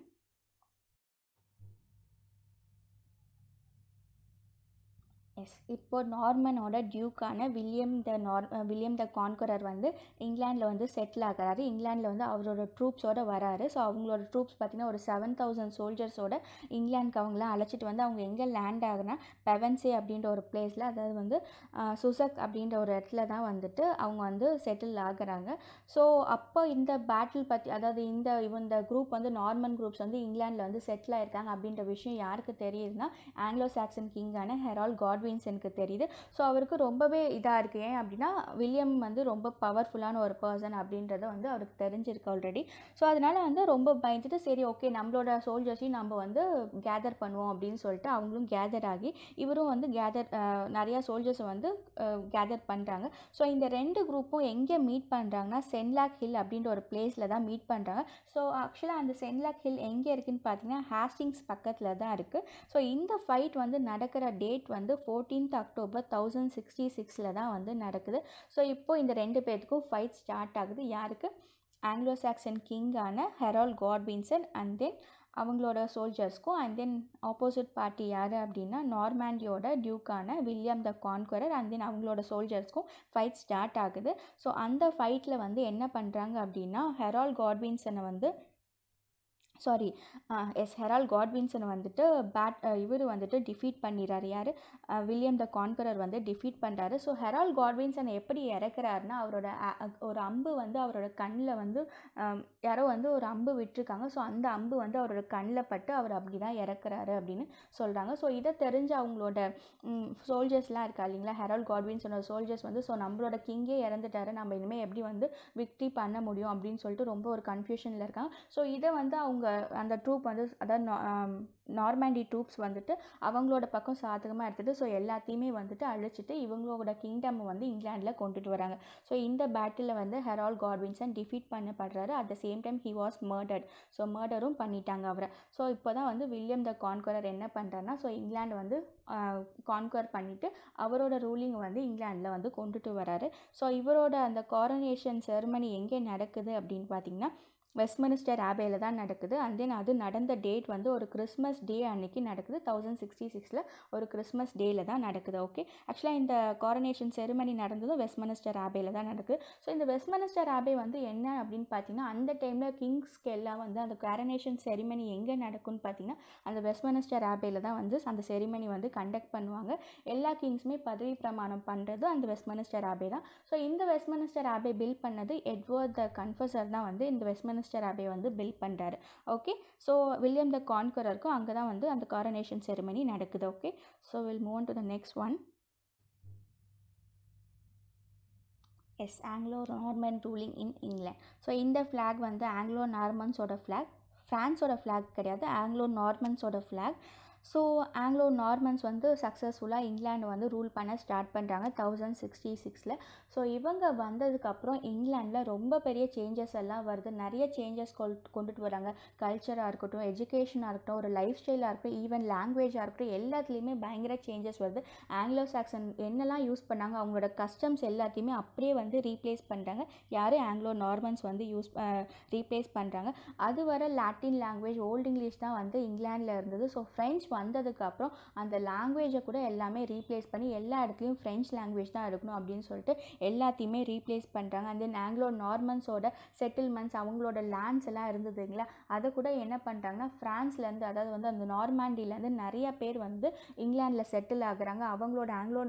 Yes, இப்போ நார்மனோட டியூக்கான வில்லியம் த கான்கரர் வந்து இங்கிலாண்டில் வந்து செட்டில் ஆகிறாரு. இங்கிலாண்டில் வந்து அவரோட ட்ரூப்ஸோடு வராரு. ஸோ அவங்களோட ட்ரூப்ஸ் பார்த்திங்கன்னா ஒரு 7000 சோல்ஜர்ஸோட இங்கிலாந்துக்கு அவங்களாம் அழைச்சிட்டு வந்து அவங்க எங்கே லேண்ட் ஆகுனா பெவன்சே அப்படின்ற ஒரு பிளேஸில், அதாவது வந்து சுசக் அப்படின்ற ஒரு இடத்துல தான் வந்துட்டு அவங்க வந்து செட்டில் ஆகுறாங்க. ஸோ அப்போ இந்த பேட்டில் பற்றி, அதாவது இந்த குரூப் வந்து நார்மன் குரூப்ஸ் வந்து இங்கிலாண்டில் வந்து செட்டில் ஆயிருக்காங்க அப்படின்ற விஷயம் யாருக்கு தெரியுதுன்னா ஆங்கிலோ சாக்சன் கிங்கான ஹெரால்ட் காட்வின்சனுக்கு தெரியுது. ஸோ அவருக்கு ரொம்பவே இதாக இருக்குது. ஏன் அப்படின்னா வில்லியம் வந்து ரொம்ப பவர்ஃபுல்லான ஒரு பர்சன் அப்படின்றத வந்து அவருக்கு தெரிஞ்சிருக்கு ஆல்ரெடி. ஸோ அதனால் வந்து ரொம்ப பயந்துட்டு சரி ஓகே நம்மளோட சோல்ஜர்ஸையும் நம்ம வந்து கேதர் பண்ணுவோம் அப்படின்னு சொல்லிட்டு அவங்களும் கேதர் ஆகி இவரும் வந்து நிறையா சோல்ஜர்ஸை வந்து கேதர் பண்ணுறாங்க. ஸோ இந்த ரெண்டு குரூப்பும் எங்கே மீட் பண்ணுறாங்கன்னா சென்லாக் ஹில் அப்படின்ற ஒரு பிளேஸில் தான் மீட் பண்ணுறாங்க. ஸோ ஆக்சுவலாக அந்த சென்லாக் ஹில் எங்கே இருக்குதுன்னு பார்த்தீங்கன்னா ஹாஸ்டிங்ஸ் பக்கத்தில் தான் இருக்குது. ஸோ இந்த ஃபைட் வந்து நடக்கிற டேட் வந்து 14th October 1066 தான் வந்து நடக்குது. ஸோ இப்போது இந்த ரெண்டு பேர்த்துக்கும் ஃபைட் ஸ்டார்ட் ஆகுது. யாருக்கு? ஆங்கிலோ சாக்சன் கிங்கான ஹெரால்ட் காட்வின்சன் அண்ட் தென் அவங்களோட சோல்ஜர்ஸ்க்கும். அண்ட் தென் ஆப்போசிட் பார்ட்டி யார் அப்படின்னா நார்மாண்டியோட டியூக்கான William the conqueror and then அவங்களோட சோல்ஜர்ஸ்க்கும் ஃபைட் ஸ்டார்ட் ஆகுது. ஸோ அந்த ஃபைட்டில் வந்து என்ன பண்ணுறாங்க அப்படின்னா ஹெரால்ட் காட்வின்சனை வந்து ஹெரால்ட் காட்வின்சனை வந்துட்டு இவர் வந்துட்டு டிஃபீட் பண்ணிடுறாரு. யார்? வில்லியம் த கான்கரர் வந்து டிஃபீட் பண்ணுறாரு. ஸோ ஹெரால்ட் காட்வின்சனை எப்படி இறக்குறாருன்னா அவரோட ஒரு அம்பு வந்து அவரோட கண்ணில் வந்து யாரோ வந்து ஒரு அம்பு விட்டுருக்காங்க. ஸோ அந்த அம்பு வந்து அவரோட கண்ணில் பட்டு அவர் அப்படி தான் இறக்குறாரு அப்படின்னு சொல்கிறாங்க. ஸோ இதை தெரிஞ்ச அவங்களோட சோல்ஜர்ஸ்லாம் இருக்கா இல்லைங்களா, ஹெரால்ட் காட்வின்சனோட சோல்ஜர்ஸ் வந்து ஸோ நம்மளோட கிங்கே இறந்துட்டாரு, நம்ம இனிமேல் எப்படி வந்து விக்ட்ரி பண்ண முடியும் அப்படின்னு சொல்லிட்டு ரொம்ப ஒரு கன்ஃபியூஷனில் இருக்காங்க. ஸோ இதை வந்து அவங்க அந்த ட்ரூப் வந்து அதாவது நார்மாண்டி ட்ரூப்ஸ் வந்துட்டு அவங்களோட பக்கம் சாதகமாக எடுத்துகிட்டு ஸோ எல்லாத்தையுமே வந்துட்டு அழிச்சிட்டு இவங்களோட கிங்டம் வந்து இங்கிலாண்டில் கொண்டுட்டு வராங்க. ஸோ இந்த பேட்டிலில் வந்து ஹெரால்ட் காட்வின்சன் டிஃபீட் பண்ணப்படுறாரு. At the same time he was murdered. So மர்டரும் பண்ணிட்டாங்க அவரை. ஸோ இப்போ தான் வந்து வில்லியம் த கான்கரர் என்ன பண்ணுறாருன்னா ஸோ இங்கிலாந்து வந்து கான்கர் பண்ணிவிட்டு அவரோட ரூலிங் வந்து இங்கிலாண்டில் வந்து கொண்டுட்டு வராரு. ஸோ இவரோட அந்த காரனேஷன் செரிமனி எங்கே நடக்குது அப்படின்னு பார்த்தீங்கன்னா வெஸ்ட்மினிஸ்டர் ஆபேயில் தான் நடக்குது. அண்ட் தென் அது நடந்த டேட் வந்து ஒரு கிறிஸ்மஸ் டே அன்னைக்கு நடக்குது. 1066 ஒரு கிறிஸ்மஸ் டேயில் தான் நடக்குது. ஓகே, ஆக்சுவலாக இந்த காரனேஷன் செரிமனி நடந்ததும் வெஸ்ட்மினிஸ்டர் ஆபேயில் தான் நடக்குது. ஸோ இந்த வெஸ்ட்மினிஸ்டர் ஆபே வந்து என்ன அப்படின்னு பார்த்தீங்கன்னா அந்த டைமில் கிங்ஸ்க்கு எல்லாம் வந்து அந்த காரனேஷன் செரிமனி எங்கே நடக்கும்னு பார்த்தீங்கன்னா அந்த வெஸ்ட்மினிஸ்டர் ஆபேயில் தான் வந்து அந்த செரிமனி வந்து கண்டக்ட் பண்ணுவாங்க. எல்லா கிங்ஸுமே பதவி பிரமாணம் பண்ணுறது அந்த வெஸ்ட்மினிஸ்டர் ஆபே தான். ஸோ இந்த வெஸ்ட்மினிஸ்டர் ஆபே பில் பண்ணது எட்வர்ட் த கன்ஃபசர் தான் வந்து இந்த வெஸ்ட்மினிஸ்டர் ஆபே வந்து பில் பண்ணுறாரு. ஓகே, ஸோ வில்லியம் த கான்கரருக்கும் அங்கே தான் வந்து அந்த காரனேஷன் செரிமனி நடக்குது. Okay, so will move on to the next one. Yes, Anglo Norman ruling in England. So இந்த ஃப்ளாக் வந்து ஆங்கிலோ நார்மன்ஸோட ஃப்ளாக், ஃப்ரான்ஸோட ஃப்ளாக் கிடையாது, ஆங்கிலோ நார்மன்ஸோட ஃப்ளாக். ஸோ ஆங்கிலோ நார்மன்ஸ் வந்து சக்ஸஸ்ஃபுல்லாக இங்கிலாந்து வந்து ரூல் பண்ண ஸ்டார்ட் பண்ணுறாங்க 1066. ஸோ இவங்க வந்ததுக்கப்புறம் இங்கிலாண்டில் ரொம்ப பெரிய சேஞ்சஸ் எல்லாம் வருது. நிறைய சேஞ்சஸ் கொண்டுட்டு வராங்க. கல்ச்சராக இருக்கட்டும், எஜுகேஷனாக இருக்கட்டும், ஒரு லைஃப் ஸ்டைலாக இருக்கட்டும், ஈவன் லாங்குவேஜாக இருக்கட்டும், எல்லாத்துலேயுமே பயங்கர சேஞ்சஸ் வருது. ஆங்கிலோ சாக்சன் என்னெல்லாம் யூஸ் பண்ணாங்க அவங்களோட கஸ்டம்ஸ் எல்லாத்தையுமே அப்படியே வந்து ரீப்ளேஸ் பண்ணுறாங்க. யார்? ஆங்கிலோ நார்மன்ஸ் வந்து ரீப்ளேஸ் பண்ணுறாங்க. அது வர லாட்டின் லாங்குவேஜ், ஓல்டு இங்கிலீஷ் தான் வந்து இங்கிலாண்டில் இருந்தது. ஸோ ஃப்ரெஞ்ச் வந்ததுக்கப்புறம் அந்த லாங்குவேஜை கூட எல்லாமே ரீப்ளேஸ் பண்ணி எல்லா இடத்துலையும் ஃப்ரெஞ்ச் லாங்குவேஜ் தான் இருக்கணும் அப்படின்னு சொல்லிட்டு எல்லாத்தையுமே ரீப்ளேஸ் பண்ணுறாங்க. அண்ட் தென் ஆங்கிலோ நார்மன்ஸோட செட்டில்மெண்ட்ஸ், அவங்களோட லேண்ட்ஸ் எல்லாம் இருந்ததுங்களா, அதை கூட என்ன பண்ணுறாங்கன்னா ஃப்ரான்ஸ்லேருந்து, அதாவது வந்து அந்த நார்மாண்டிலேருந்து நிறைய பேர் வந்து இங்கிலாண்டில் செட்டில் ஆகுறாங்க. அவங்களோட ஆங்கிலோ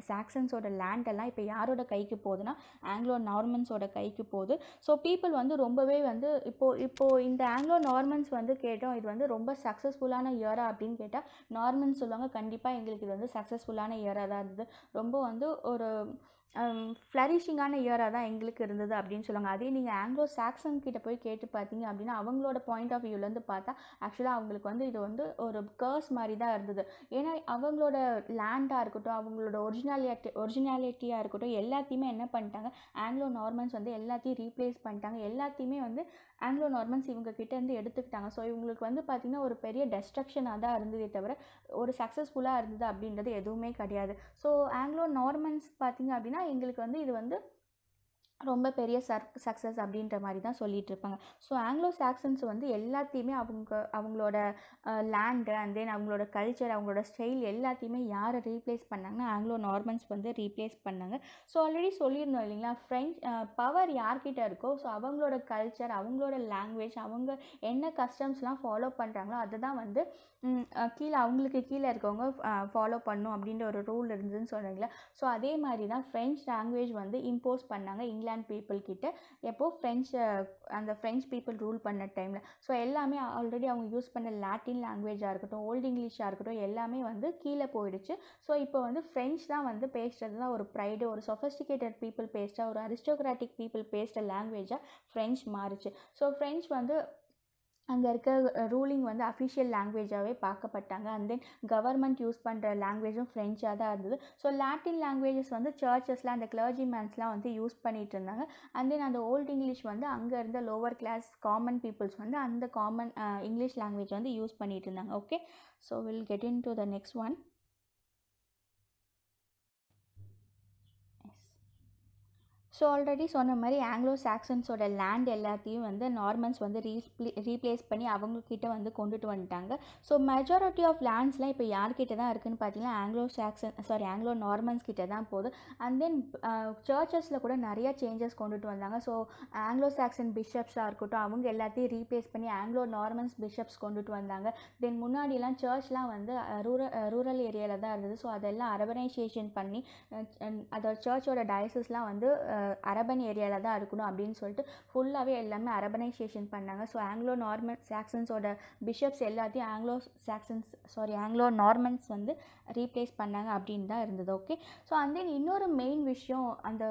சாக்சன்ஸோட லேண்டெல்லாம் இப்போ யாரோட கைக்கு போகுதுன்னா ஆங்கிலோ நார்மன்ஸோட கைக்கு போகுது. ஸோ பீப்புள் வந்து ரொம்பவே வந்து இப்போது இந்த ஆங்கிலோ நார்மன்ஸ் வந்து கேட்டோம் இது வந்து ரொம்ப சக்ஸஸ்ஃபுல்லான இயரா அப்படின்னு கேட்டால் நார்மன்ஸ் சொல்லுவாங்க கண்டிப்பாக எங்களுக்கு இது வந்து சக்ஸஸ்ஃபுல்லான இயராக தான் இருந்தது, ரொம்ப வந்து ஒரு ஃப்ளரிஷிங்கான இயராக தான் எங்களுக்கு இருந்தது அப்படின்னு சொல்லுவாங்க. அதே நீங்கள் ஆங்கிலோ சாக்சன் கிட்ட போய் கேட்டு பார்த்தீங்க அப்படின்னா அவங்களோட பாயிண்ட் ஆஃப் வியூலேருந்து பார்த்தா ஆக்சுவலாக அவங்களுக்கு வந்து இது வந்து ஒரு கர்ஸ் மாதிரி தான் இருந்தது. ஏன்னா அவங்களோட லேண்டாக இருக்கட்டும், அவங்களோட ஒரிஜினாலிட்டியாக இருக்கட்டும், எல்லாத்தையுமே என்ன பண்ணிட்டாங்க ஆங்கிலோ நார்மன்ஸ் வந்து எல்லாத்தையும் ரீப்ளேஸ் பண்ணிட்டாங்க. எல்லாத்தையுமே வந்து ஆங்கிலோ நார்மன்ஸ் இவங்க கிட்டேருந்து எடுத்துக்கிட்டாங்க. ஸோ இவங்களுக்கு வந்து பார்த்திங்கன்னா ஒரு பெரிய டெஸ்ட்ரக்ஷனாக தான் இருந்ததே தவிர ஒரு சக்ஸஸ்ஃபுல்லாக இருந்தது அப்படின்றது எதுவுமே கிடையாது. ஸோ ஆங்கிலோ நார்மன்ஸ் பார்த்திங்க அப்படின்னா எங்களுக்கு வந்து இது வந்து ரொம்ப பெரிய சக்ஸஸ் அப்படின்ற மாதிரி தான் சொல்லிகிட்டு இருப்பாங்க. ஸோ ஆங்கிலோ சாக்சன்ஸ் வந்து எல்லாத்தையுமே அவங்களோட லேண்டு அண்ட் தென் அவங்களோட கல்ச்சர், அவங்களோட ஸ்டைல் எல்லாத்தையுமே யாரை ரீப்ளேஸ் பண்ணாங்கன்னா ஆங்கிலோ நார்மன்ஸ் வந்து ரீப்ளேஸ் பண்ணாங்க. ஸோ ஆல்ரெடி சொல்லியிருந்தோம் இல்லைங்களா, பவர் யார்கிட்ட இருக்கோ ஸோ அவங்களோட கல்ச்சர், அவங்களோட லாங்குவேஜ், அவங்க என்ன கஸ்டம்ஸ்லாம் ஃபாலோ பண்ணுறாங்களோ அதை தான் வந்து அவங்களுக்கு கீழே இருக்கவங்க ஃபாலோ பண்ணும் அப்படின்ற ஒரு ரூல் இருந்ததுன்னு சொல்கிறீங்களா. ஸோ அதே மாதிரி தான் ஃப்ரெஞ்ச் லாங்குவேஜ் வந்து இம்போஸ் பண்ணாங்க இங்கிலாந்து பீப்புள் கிட்ட. எப்போது அந்த ஃப்ரெஞ்ச் பீப்புள் ரூல் பண்ண டைமில். ஸோ எல்லாமே ஆல்ரெடி அவங்க யூஸ் பண்ண லாட்டின் லாங்குவேஜாக இருக்கட்டும், ஓல்டு இங்கிலீஷாக இருக்கட்டும், எல்லாமே வந்து கீழே போயிடுச்சு. ஸோ இப்போ வந்து ஃப்ரெஞ்ச் தான் வந்து பேசுகிறது தான் ஒரு ப்ரைடு, ஒரு சொஃபஸ்டிகேட்டட் பீப்புள் பேசுகிற, ஒரு அரிஸ்டோக்ராட்டிக் பீப்புள் பேசுகிற லாங்குவேஜாக ஃப்ரெஞ்ச் மாறுச்சு. ஸோ ஃப்ரெஞ்ச் வந்து அங்கே இருக்க ரூலிங் வந்து அஃபிஷியல் லாங்குவேஜாகவே பார்க்கப்பட்டாங்க. அண்ட் தென் கவர்மெண்ட் யூஸ் பண்ணுற லாங்குவேஜும் ஃப்ரெஞ்சாக தான் இருந்தது. ஸோ லாட்டின் லாங்குவேஜஸ் வந்து சர்ச்சஸில் அந்த கிளர்ஜிமேன்ஸ்லாம் வந்து யூஸ் பண்ணிகிட்டு இருந்தாங்க. அண்ட் தென் அந்த ஓல்டு இங்கிலீஷ் வந்து அங்கே இருந்த லோவர் கிளாஸ் காமன் பீப்புள்ஸ் வந்து அந்த காமன் இங்கிலீஷ் லாங்குவேஜ் வந்து யூஸ் பண்ணிகிட்டு இருந்தாங்க. Okay, so will get in to the next one. So already சொன்ன மாதிரி ஆங்கிலோ சாக்சன்ஸோட லேண்ட் எல்லாத்தையும் வந்து நார்மன்ஸ் வந்து ரீப்ளேஸ் பண்ணி அவங்கக்கிட்ட வந்து கொண்டுட்டு வந்துட்டாங்க. ஸோ மெஜாரிட்டி ஆஃப் லேண்ட்ஸ்லாம் இப்போ யார்கிட்ட தான் இருக்குதுன்னு பார்த்தீங்கன்னா ஆங்கிலோ நார்மன்ஸ் கிட்ட தான் போகுது. அண்ட் தென் சர்ச்சஸில் கூட நிறைய சேஞ்சஸ் கொண்டுட்டு வந்தாங்க. ஸோ ஆங்கிலோ சாக்சன் பிஷப்ஸாக இருக்கட்டும், அவங்க எல்லாத்தையும் ரீப்ளேஸ் பண்ணி ஆங்கிலோ நார்மன்ஸ் பிஷப்ஸ் கொண்டுட்டு வந்தாங்க. தென் முன்னாடிலாம் சர்ச்லாம் வந்து ரூரல் ஏரியாவில் தான் இருந்தது. ஸோ அதெல்லாம் அரபனைசேஷன் பண்ணி அதோட சர்ச்சோட டயசஸ்லாம் வந்து அரபன் ஏரியாவில் தான் இருக்கணும் அப்படின்னு சொல்லிட்டு ஃபுல்லாகவே எல்லாமே அரபனைசேஷன் பண்ணாங்க. ஸோ ஆங்கிலோ சாக்சன்ஸோட பிஷப்ஸ் எல்லாத்தையும் ஆங்கிலோ நார்மன்ஸ் வந்து ரீப்ளேஸ் பண்ணாங்க அப்படின்னு தான் இருந்தது. ஓகே, ஸோ அண்ட் தென் இன்னொரு மெயின் விஷயம், அந்த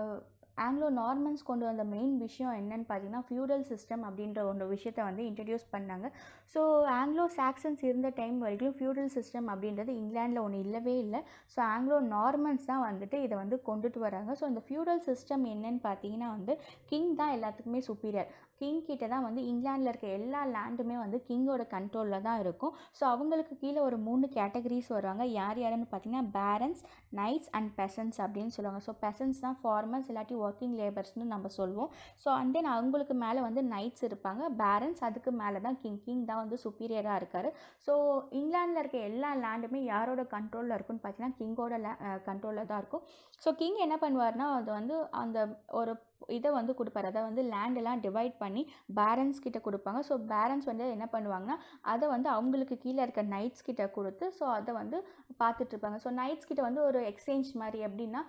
ஆங்கிலோ நார்மன்ஸ் கொண்டு வந்த மெயின் விஷயம் என்னன்னு பார்த்தீங்கன்னா ஃபியூடல் சிஸ்டம் அப்படின்ற ஒரு விஷயத்தை வந்து இன்ட்ரடியூஸ் பண்ணாங்க. ஸோ ஆங்கிலோ சாக்சன்ஸ் இருந்த டைம் வரைக்கும் ஃபியூடல் சிஸ்டம் அப்படின்றது இங்கிலாண்டில் ஒன்று இல்லவே இல்லை. ஸோ ஆங்கிலோ நார்மன்ஸ் தான் வந்துட்டு இதை வந்து கொண்டுட்டு வராங்க. ஸோ இந்த ஃபியூடல் சிஸ்டம் என்னன்னு பார்த்தீங்கன்னா வந்து கிங் தான் எல்லாத்துக்குமே சுப்பீரியர். கிங் கிட்ட தான் வந்து இங்கிலாண்டில் இருக்க எல்லா லேண்டுமே வந்து கிங்கோட கண்ட்ரோலில் தான் இருக்கும். ஸோ அவங்களுக்கு கீழே ஒரு 3 கேட்டகரிஸ் வருவாங்க. யாருன்னு பார்த்தீங்கன்னா பேரன்ஸ், நைட்ஸ் அண்ட் பெசன்ஸ் அப்படின்னு சொல்லுவாங்க. ஸோ பெசன்ஸ் தான் ஃபார்மர்ஸ் இல்லாட்டி ஒர்க்கிங் லேபர்ஸ்னு நம்ம சொல்லுவோம். ஸோ அண்ட் தென் அவங்களுக்கு மேலே வந்து நைட்ஸ் இருப்பாங்க, பேரன்ஸ், அதுக்கு மேலே தான் கிங் தான் வந்து சுப்பீரியராக இருக்கார். ஸோ இங்கிலாண்டில் இருக்க எல்லா லேண்டுமே யாரோட கண்ட்ரோலில் இருக்குன்னு பார்த்தீங்கன்னா கிங்கோட கண்ட்ரோலில் தான் இருக்கும். ஸோ கிங் என்ன பண்ணுவார்னா அது வந்து அந்த ஒரு இதை வந்து கொடுப்பாரு, அதை வந்து லேண்டெல்லாம் டிவைட் பண்ணி பேரன்ஸ் கிட்ட கொடுப்பாங்க. ஸோ பேரன்ஸ் வந்து என்ன பண்ணுவாங்கன்னா அதை வந்து அவங்களுக்கு கீழே இருக்க நைட்ஸ் கிட்ட கொடுத்து ஸோ அதை வந்து பார்த்துட்ருப்பாங்க. ஸோ நைட்ஸ் கிட்ட வந்து ஒரு எக்ஸ்சேஞ்ச் மாதிரி எப்படின்னா,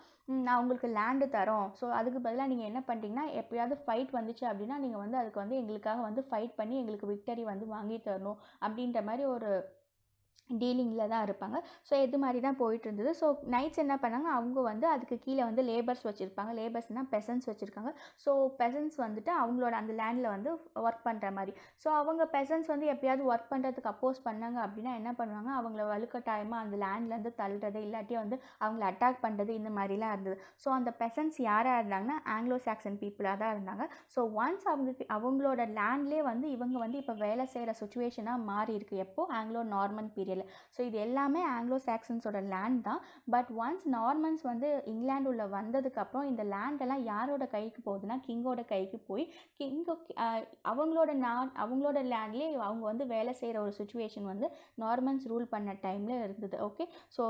நான் உங்களுக்கு லேண்டு தரோம், ஸோ அதுக்கு பதிலாக நீங்கள் என்ன பண்ணுறீங்கன்னா எப்போயாவது ஃபைட் வந்துச்சு அப்படின்னா நீங்கள் வந்து அதுக்கு வந்து எங்களுக்காக வந்து ஃபைட் பண்ணி எங்களுக்கு விக்டரி வந்து வாங்கி தரணும் அப்படின்ற மாதிரி ஒரு டீலிங்கில் தான் இருப்பாங்க. ஸோ இது மாதிரி தான் போயிட்டு இருந்தது. ஸோ நைட்ஸ் என்ன பண்ணாங்க, அவங்க வந்து அதுக்கு கீழே வந்து லேபர்ஸ் வச்சுருப்பாங்க. லேபர்ஸ்னால் பெசன்ஸ் வச்சுருக்காங்க. ஸோ பெசன்ஸ் வந்துட்டு அவங்களோட அந்த லேண்டில் வந்து ஒர்க் பண்ணுற மாதிரி. ஸோ அவங்க பெசன்ஸ் வந்து எப்பயாவது ஒர்க் பண்ணுறதுக்கு அப்போஸ் பண்ணாங்க அப்படின்னா என்ன பண்ணுவாங்க, அவங்கள வலுக்கட்டாயமாக அந்த லேண்ட்லேருந்து தள்ளுறது இல்லாட்டி வந்து அவங்கள அட்டாக் பண்ணுறது இந்த மாதிரிலாம் இருந்தது. ஸோ அந்த பெசன்ஸ் யாராக இருந்தாங்கன்னா ஆங்கிலோ சாக்சன் பீப்புளாக தான் இருந்தாங்க. ஸோ ஒன்ஸ் அவங்களோட லேண்ட்லேயே வந்து இவங்க வந்து இப்போ வேலை செய்கிற சுச்சுவேஷனாக மாறி இருக்குது. எப்போது ஆங்கிலோ நார்மன் பீரியட். ஸோ இது எல்லாமே ஆங்கிலோ சாக்சன்ஸோட லேண்ட் தான். பட் ஒன்ஸ் நார்மன்ஸ் வந்து இங்கிலாந்து உள்ள வந்ததுக்கப்புறம் இந்த லேண்டெல்லாம் யாரோட கைக்கு போகுதுன்னா கிங்கோட கைக்கு போய் அவங்களோட லேண்ட்லேயே அவங்க வந்து வேலை செய்கிற ஒரு சுச்சுவேஷன் வந்து நார்மன்ஸ் ரூல் பண்ண டைமில் இருந்தது. ஓகே, ஸோ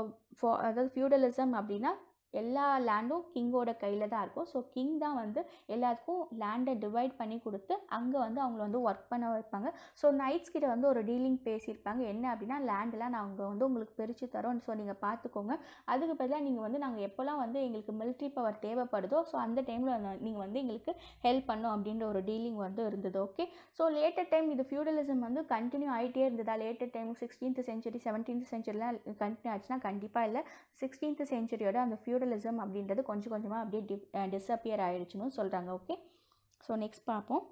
அதாவது ஃபியூடலிசம் அப்படின்னா எல்லா லேண்டும் கிங்கோட கையில் தான் இருக்கும். ஸோ கிங் தான் வந்து எல்லாத்துக்கும் லேண்டை டிவைட் பண்ணி கொடுத்து அங்கே வந்து அவங்கள வந்து ஒர்க் பண்ண வைப்பாங்க. ஸோ நைட்ஸ் கிட்ட வந்து ஒரு டீலிங் பேசியிருப்பாங்க. என்ன அப்படின்னா லேண்டெலாம் நாங்கள் வந்து உங்களுக்கு பிரித்து தரோம், ஸோ நீங்கள் பார்த்துக்கோங்க. அதுக்கு பதிலாக நீங்கள் வந்து நாங்கள் எப்போல்லாம் வந்து எங்களுக்கு மிலிட்ரி பவர் தேவைப்படுதோ ஸோ அந்த டைமில் நீங்கள் வந்து எங்களுக்கு ஹெல்ப் பண்ணோம் அப்படின்ற ஒரு டீலிங் வந்து இருந்தது. ஓகே, ஸோ லேட்டர் டைம் இது ஃபியூடலிசம் வந்து கண்டினியூ ஆகிட்டே இருந்ததா? Later time 16th century 17th centuryலாம் கண்டினியூ ஆச்சுன்னா கண்டிப்பாக இல்லை. 16th centuryயோட அந்த ஃபியூடலிசம் அப்படின்றது கொஞ்சம் கொஞ்சமாக அப்படியே டிஸப்பியர் ஆகிடுச்சுன்னு சொல்கிறாங்க. ஓகே, ஸோ நெக்ஸ்ட் பார்ப்போம்.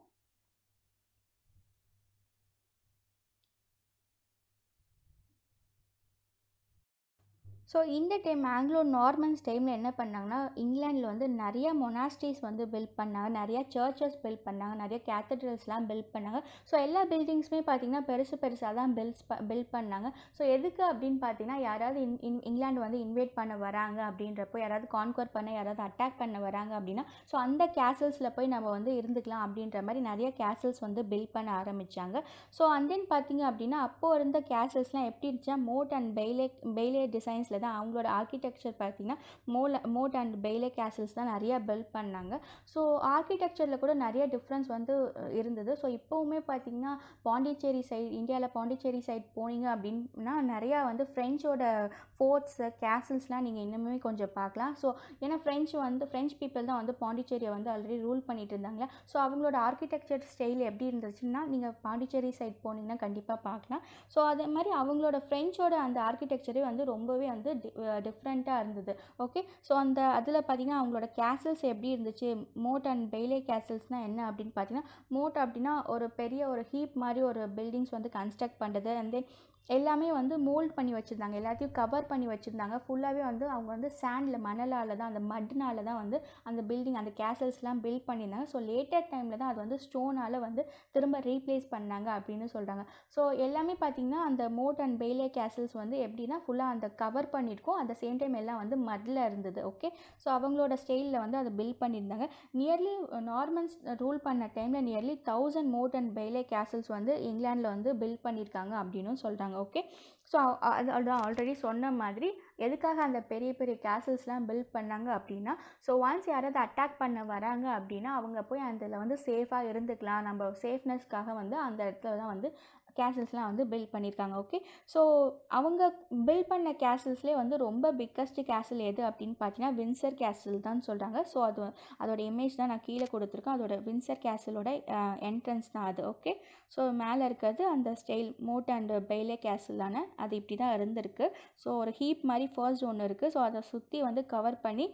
ஸோ இந்த டைம் ஆங்கிலோ நார்மன்ஸ் டைமில் என்ன பண்ணாங்கன்னா, இங்கிலாண்டில் வந்து நிறைய மொனாஸ்ட்ரீஸ் வந்து பில்ட் பண்ணாங்க, நிறையா சர்ச்சஸ் பில்ட் பண்ணாங்க, நிறைய கேத்தட்ரல்ஸ்லாம் பில்ட் பண்ணாங்க. ஸோ எல்லா பில்டிங்ஸுமே பார்த்திங்கன்னா பெருசாக தான் பில்ட் பண்ணாங்க. ஸோ எதுக்கு அப்படின்னு பார்த்தீங்கன்னா, யாராவது இங்கிலாந்து வந்து இன்வைட் பண்ண வராங்க அப்படின்றப்போ, யாராவது கான்கவர் பண்ண, யாராவது அட்டாக் பண்ண வராங்க அப்படின்னா, ஸோ அந்த கேசல்ஸில் போய் நம்ம வந்து இருந்துக்கலாம் அப்படின்ற மாதிரி நிறைய கேசல்ஸ் வந்து பில்ட் பண்ண ஆரம்பித்தாங்க. ஸோ அண்ட் தென் பார்த்திங்க அப்படின்னா, அப்போது இருந்த கேசல்ஸ்லாம் எப்படி இருந்துச்சுன்னா, மோட் அண்ட் பெய்லே டிசைன்ஸில் தான் அவங்களோட ஆர்கிடெக்சர் பார்த்திங்கன்னா மோட் அண்ட் பெய்லே கேசல்ஸ் தான் நிறையா பில்ட் பண்ணாங்க. ஸோ ஆர்கிடெக்சரில் கூட நிறைய டிஃப்ரென்ஸ் வந்து இருந்தது. ஸோ இப்போவுமே பார்த்திங்கன்னா பாண்டிச்சேரி சைடு, இந்தியாவில் பாண்டிச்சேரி சைடு போனீங்க அப்படின்னா நிறையா வந்து ஃப்ரெஞ்சோட ஃபோர்ட்ஸு கேசல்ஸ்லாம் நீங்கள் இன்னுமே கொஞ்சம் பார்க்கலாம். ஸோ ஏன்னா ஃப்ரெஞ்ச் பீப்புள் தான் வந்து பாண்டிச்சேரியை வந்து ஆல்ரெடி ரூல் பண்ணிட்டு இருந்தாங்களே. ஸோ அவங்களோட ஆர்கிடெக்சர் ஸ்டைல் எப்படி இருந்துச்சுன்னா நீங்கள் பாண்டிச்சேரி சைடு போனீங்கன்னா கண்டிப்பாக பார்க்கலாம். ஸோ அதே மாதிரி அவங்களோட ஃப்ரெஞ்சோட அந்த ஆர்கிடெக்சரே வந்து ரொம்பவே வந்து டிஃப்ரெண்ட்டாக இருந்தது. ஓகே, ஸோ அதில் பார்த்திங்கன்னா அவங்களோட கேசல்ஸ் எப்படி இருந்துச்சு, மோட் அண்ட் பெய்லே கேசல்ஸ்னால் என்ன அப்படின்னு பார்த்தீங்கன்னா, மோட் அப்படின்னா ஒரு பெரிய ஒரு ஹீப் மாதிரி ஒரு பில்டிங்ஸ் வந்து கன்ஸ்ட்ரக்ட் பண்ணுறது. அண்ட் தென் எல்லாமே வந்து மோல்ட் பண்ணி வச்சுருந்தாங்க, எல்லாத்தையும் கவர் பண்ணி வச்சுருந்தாங்க. ஃபுல்லாகவே வந்து அவங்க வந்து சாண்டில், மணலால் தான், அந்த மட்னால தான் வந்து அந்த பில்டிங், அந்த கேசல்ஸ்லாம் பில்ட் பண்ணியிருந்தாங்க. ஸோ லேட்டர் டைமில் தான் அது வந்து ஸ்டோனால் வந்து திரும்ப ரீப்ளேஸ் பண்ணாங்க அப்படின்னு சொல்கிறாங்க. ஸோ எல்லாமே பார்த்திங்கன்னா அந்த மோட் அண்ட் பெய்லே கேசல்ஸ் வந்து எப்படின்னா ஃபுல்லாக அந்த கவர் பண்ணியிருக்கோம், அட் த சேம் டைம் எல்லாம் வந்து மட்டில் இருந்தது. ஓகே, ஸோ அவங்களோட ஸ்டைலில் வந்து அதை பில்ட் பண்ணியிருந்தாங்க. நியர்லி நார்மன்ஸ் ரூல் பண்ண டைமில் நியர்லி 1000 மோட் அண்ட் பெய்லே கேசல்ஸ் வந்து இங்கிலாண்டில் வந்து பில்ட் பண்ணியிருக்காங்க அப்படின்னு சொல்கிறாங்க. ஓகே, ஸோ அது ஆல்ரெடி சொன்ன மாதிரி எதுக்காக அந்த பெரிய பெரிய கேசல்ஸ்லாம் பில்ட் பண்ணாங்க அப்படின்னா, ஸோ ஒன்ஸ் யாராவது அட்டாக் பண்ண வராங்க அப்படின்னா அவங்க போய் அதில் வந்து சேஃபாக இருந்துக்கலாம், நம்ம சேஃப்னஸ்க்காக வந்து அந்த இடத்துல தான் வந்து கேசல்ஸ்லாம் வந்து பில்ட் பண்ணியிருக்காங்க. ஓகே, ஸோ அவங்க பில்ட் பண்ண கேசல்ஸ்லேயே வந்து ரொம்ப பிக்கஸ்ட் கேசல் எது அப்படின்னு பார்த்தீங்கன்னா வின்சர் கேசல் தான் சொல்கிறாங்க. ஸோ அதோட இமேஜ் தான் நான் கீழே கொடுத்துருக்கேன், அதோட வின்சர் கேசலோட என்ட்ரன்ஸ் தான் அது. ஓகே, ஸோ மேலே இருக்கிறது அந்த ஸ்டைல் மோட் அண்ட் பெய்லே கேசலான அது இப்படி தான் இருந்திருக்கு. ஸோ ஒரு ஹீப் மாதிரி ஃபர்ஸ்ட் ஒன்று இருக்குது. ஸோ அதை சுற்றி வந்து கவர் பண்ணி